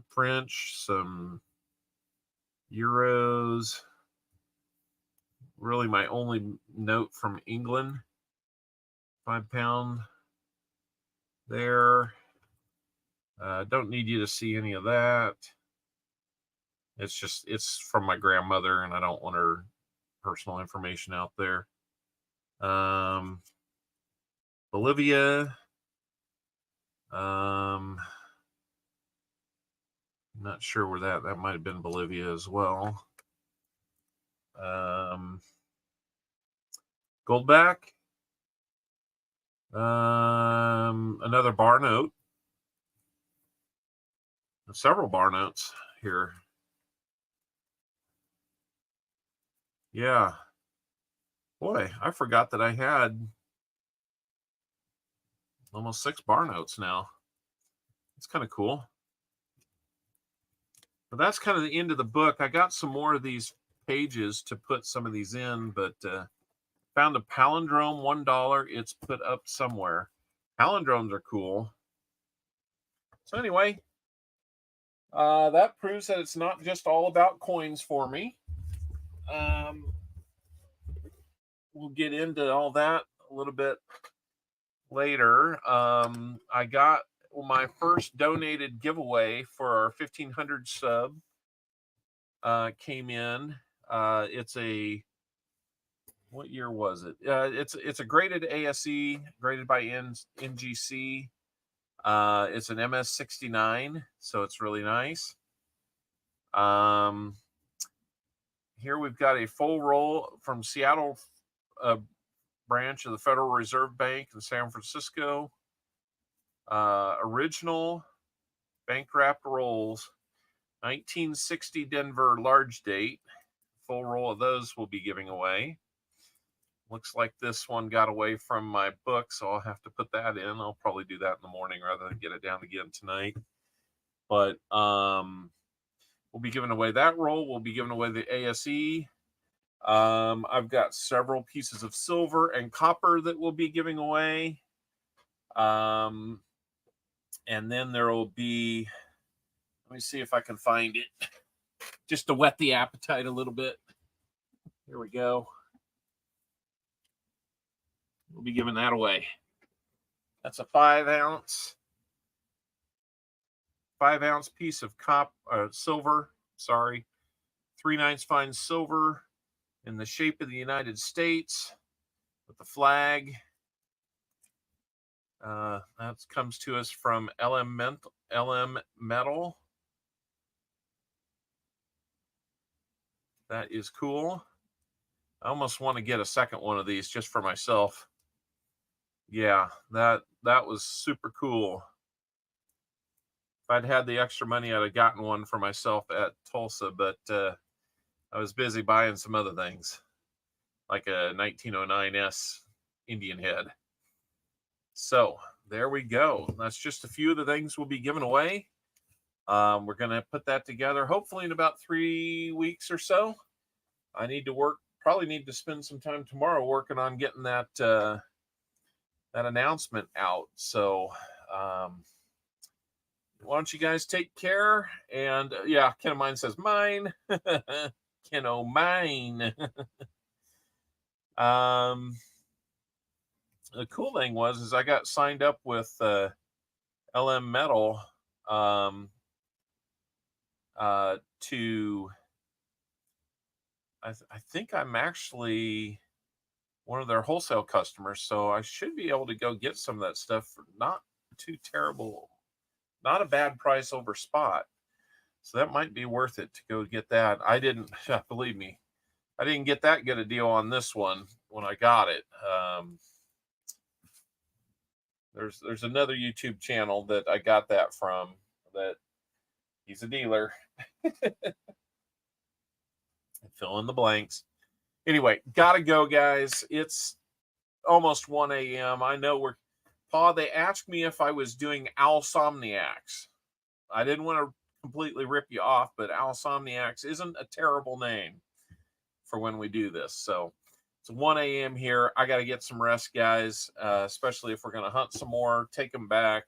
French, some euros. Really my only note from England. £5 there. Don't need you to see any of that. It's from my grandmother, and I don't want her personal information out there. Bolivia. Not sure where that might have been Bolivia as well. Goldback. Another bar note. Several bar notes here. Yeah. Boy, I forgot that I had almost 6 bar notes now. It's kind of cool. But that's kind of the end of the book. I got some more of these pages to put some of these in, but found a palindrome, $1. It's put up somewhere. Palindromes are cool. So anyway, that proves that it's not just all about coins for me. We'll get into all that a little bit later. I got my first donated giveaway for our 1500 sub came in. It's a, what year was it? It's a graded ASE, graded by NGC. It's an MS69, so it's really nice. Here we've got a full roll from Seattle branch of the Federal Reserve Bank in San Francisco. Original bank wrapped rolls, 1960 Denver large date. Full roll of those we'll be giving away. Looks like this one got away from my book, so I'll have to put that in. I'll probably do that in the morning rather than get it down again tonight. But we'll be giving away that roll. We'll be giving away the ASE. I've got several pieces of silver and copper that we'll be giving away. And then there will be, let me see if I can find it, just to whet the appetite a little bit. Here we go. We'll be giving that away. That's a 5-ounce piece of silver. Sorry, 3/9 fine silver in the shape of the United States with the flag. That comes to us from LM Metal. That is cool. I almost want to get a second one of these just for myself. Yeah, that was super cool. If I'd had the extra money, I'd have gotten one for myself at Tulsa, but I was busy buying some other things, like a 1909S Indian head. So there we go. That's just a few of the things we'll be giving away. We're going to put that together hopefully in about 3 weeks or so. I need to probably need to spend some time tomorrow working on getting that that announcement out. So why don't you guys take care? And yeah, Ken of Mine says mine. Ken o' mine. The cool thing is I got signed up with LM Metal to I think I'm actually one of their wholesale customers, so I should be able to go get some of that stuff for not too terrible, not a bad price over spot. So that might be worth it to go get that. I didn't, believe me, I didn't get that good a deal on this one when I got it. There's another YouTube channel that I got that from, that he's a dealer. Fill in the blanks. Anyway, gotta go, guys. It's almost 1 a.m. I know they asked me if I was doing Owlsomniacs. I didn't want to completely rip you off, but Owlsomniacs isn't a terrible name for when we do this. So it's 1 a.m. here. I got to get some rest, guys, especially if we're going to hunt some more, take them back,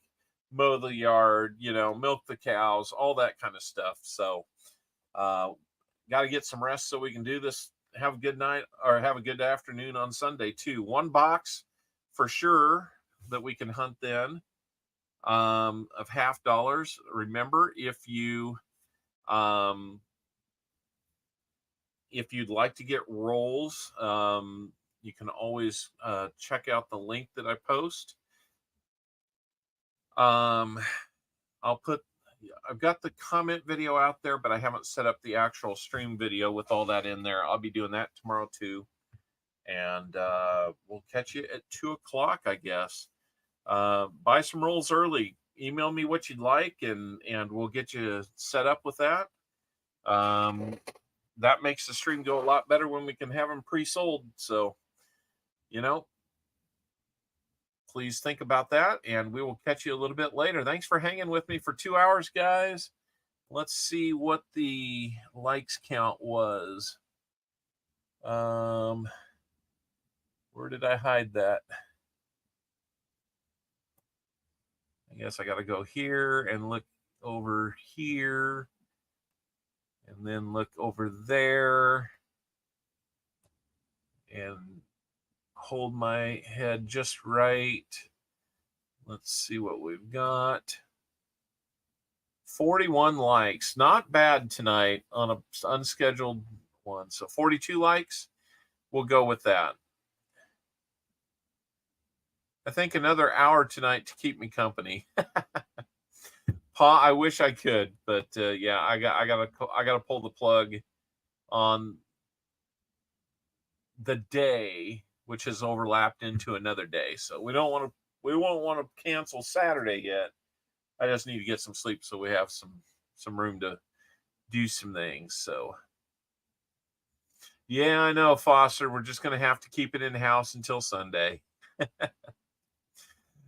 mow the yard, milk the cows, all that kind of stuff. So got to get some rest so we can do this. Have a good night, or have a good afternoon on Sunday too. 1 box for sure that we can hunt then of $50. Remember, if you'd like to get rolls, you can always check out the link that I post. I've got the comment video out there, but I haven't set up the actual stream video with all that in there. I'll be doing that tomorrow too. And we'll catch you at 2 o'clock, I guess. Buy some rolls early. Email me what you'd like, and we'll get you set up with that. That makes the stream go a lot better when we can have them pre-sold. So, please think about that, and we will catch you a little bit later. Thanks for hanging with me for 2 hours, guys. Let's see what the likes count was. Where did I hide that? I guess I got to go here and look over here, and then look over there, and hold my head just right. Let's see what we've got. 41 likes. Not bad tonight on an unscheduled one. So 42 likes. We'll go with that. I think another hour tonight to keep me company. Pa, I wish I could, but yeah, I gotta pull the plug on the day, which has overlapped into another day. So we won't want to cancel Saturday yet. I just need to get some sleep so we have some room to do some things. So yeah, I know, Foster. We're just gonna have to keep it in house until Sunday.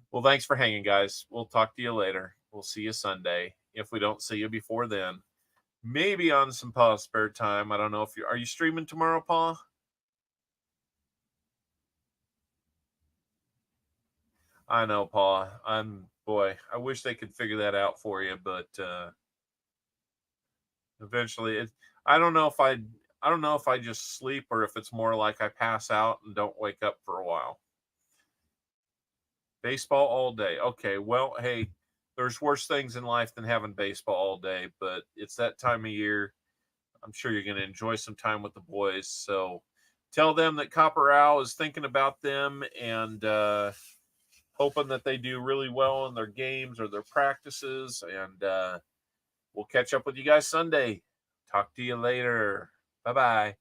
Well, thanks for hanging, guys. We'll talk to you later. We'll see you Sunday if we don't see you before then. maybe on some Paw spare time. I don't know if are you streaming tomorrow, Paw? I know, Paw. Boy, I wish they could figure that out for you, but eventually I don't know if I don't know if I just sleep or if it's more like I pass out and don't wake up for a while. Baseball all day. Okay, well, hey, there's worse things in life than having baseball all day, but it's that time of year. I'm sure you're going to enjoy some time with the boys. So tell them that Copper Owl is thinking about them and hoping that they do really well in their games or their practices. And we'll catch up with you guys Sunday. Talk to you later. Bye bye.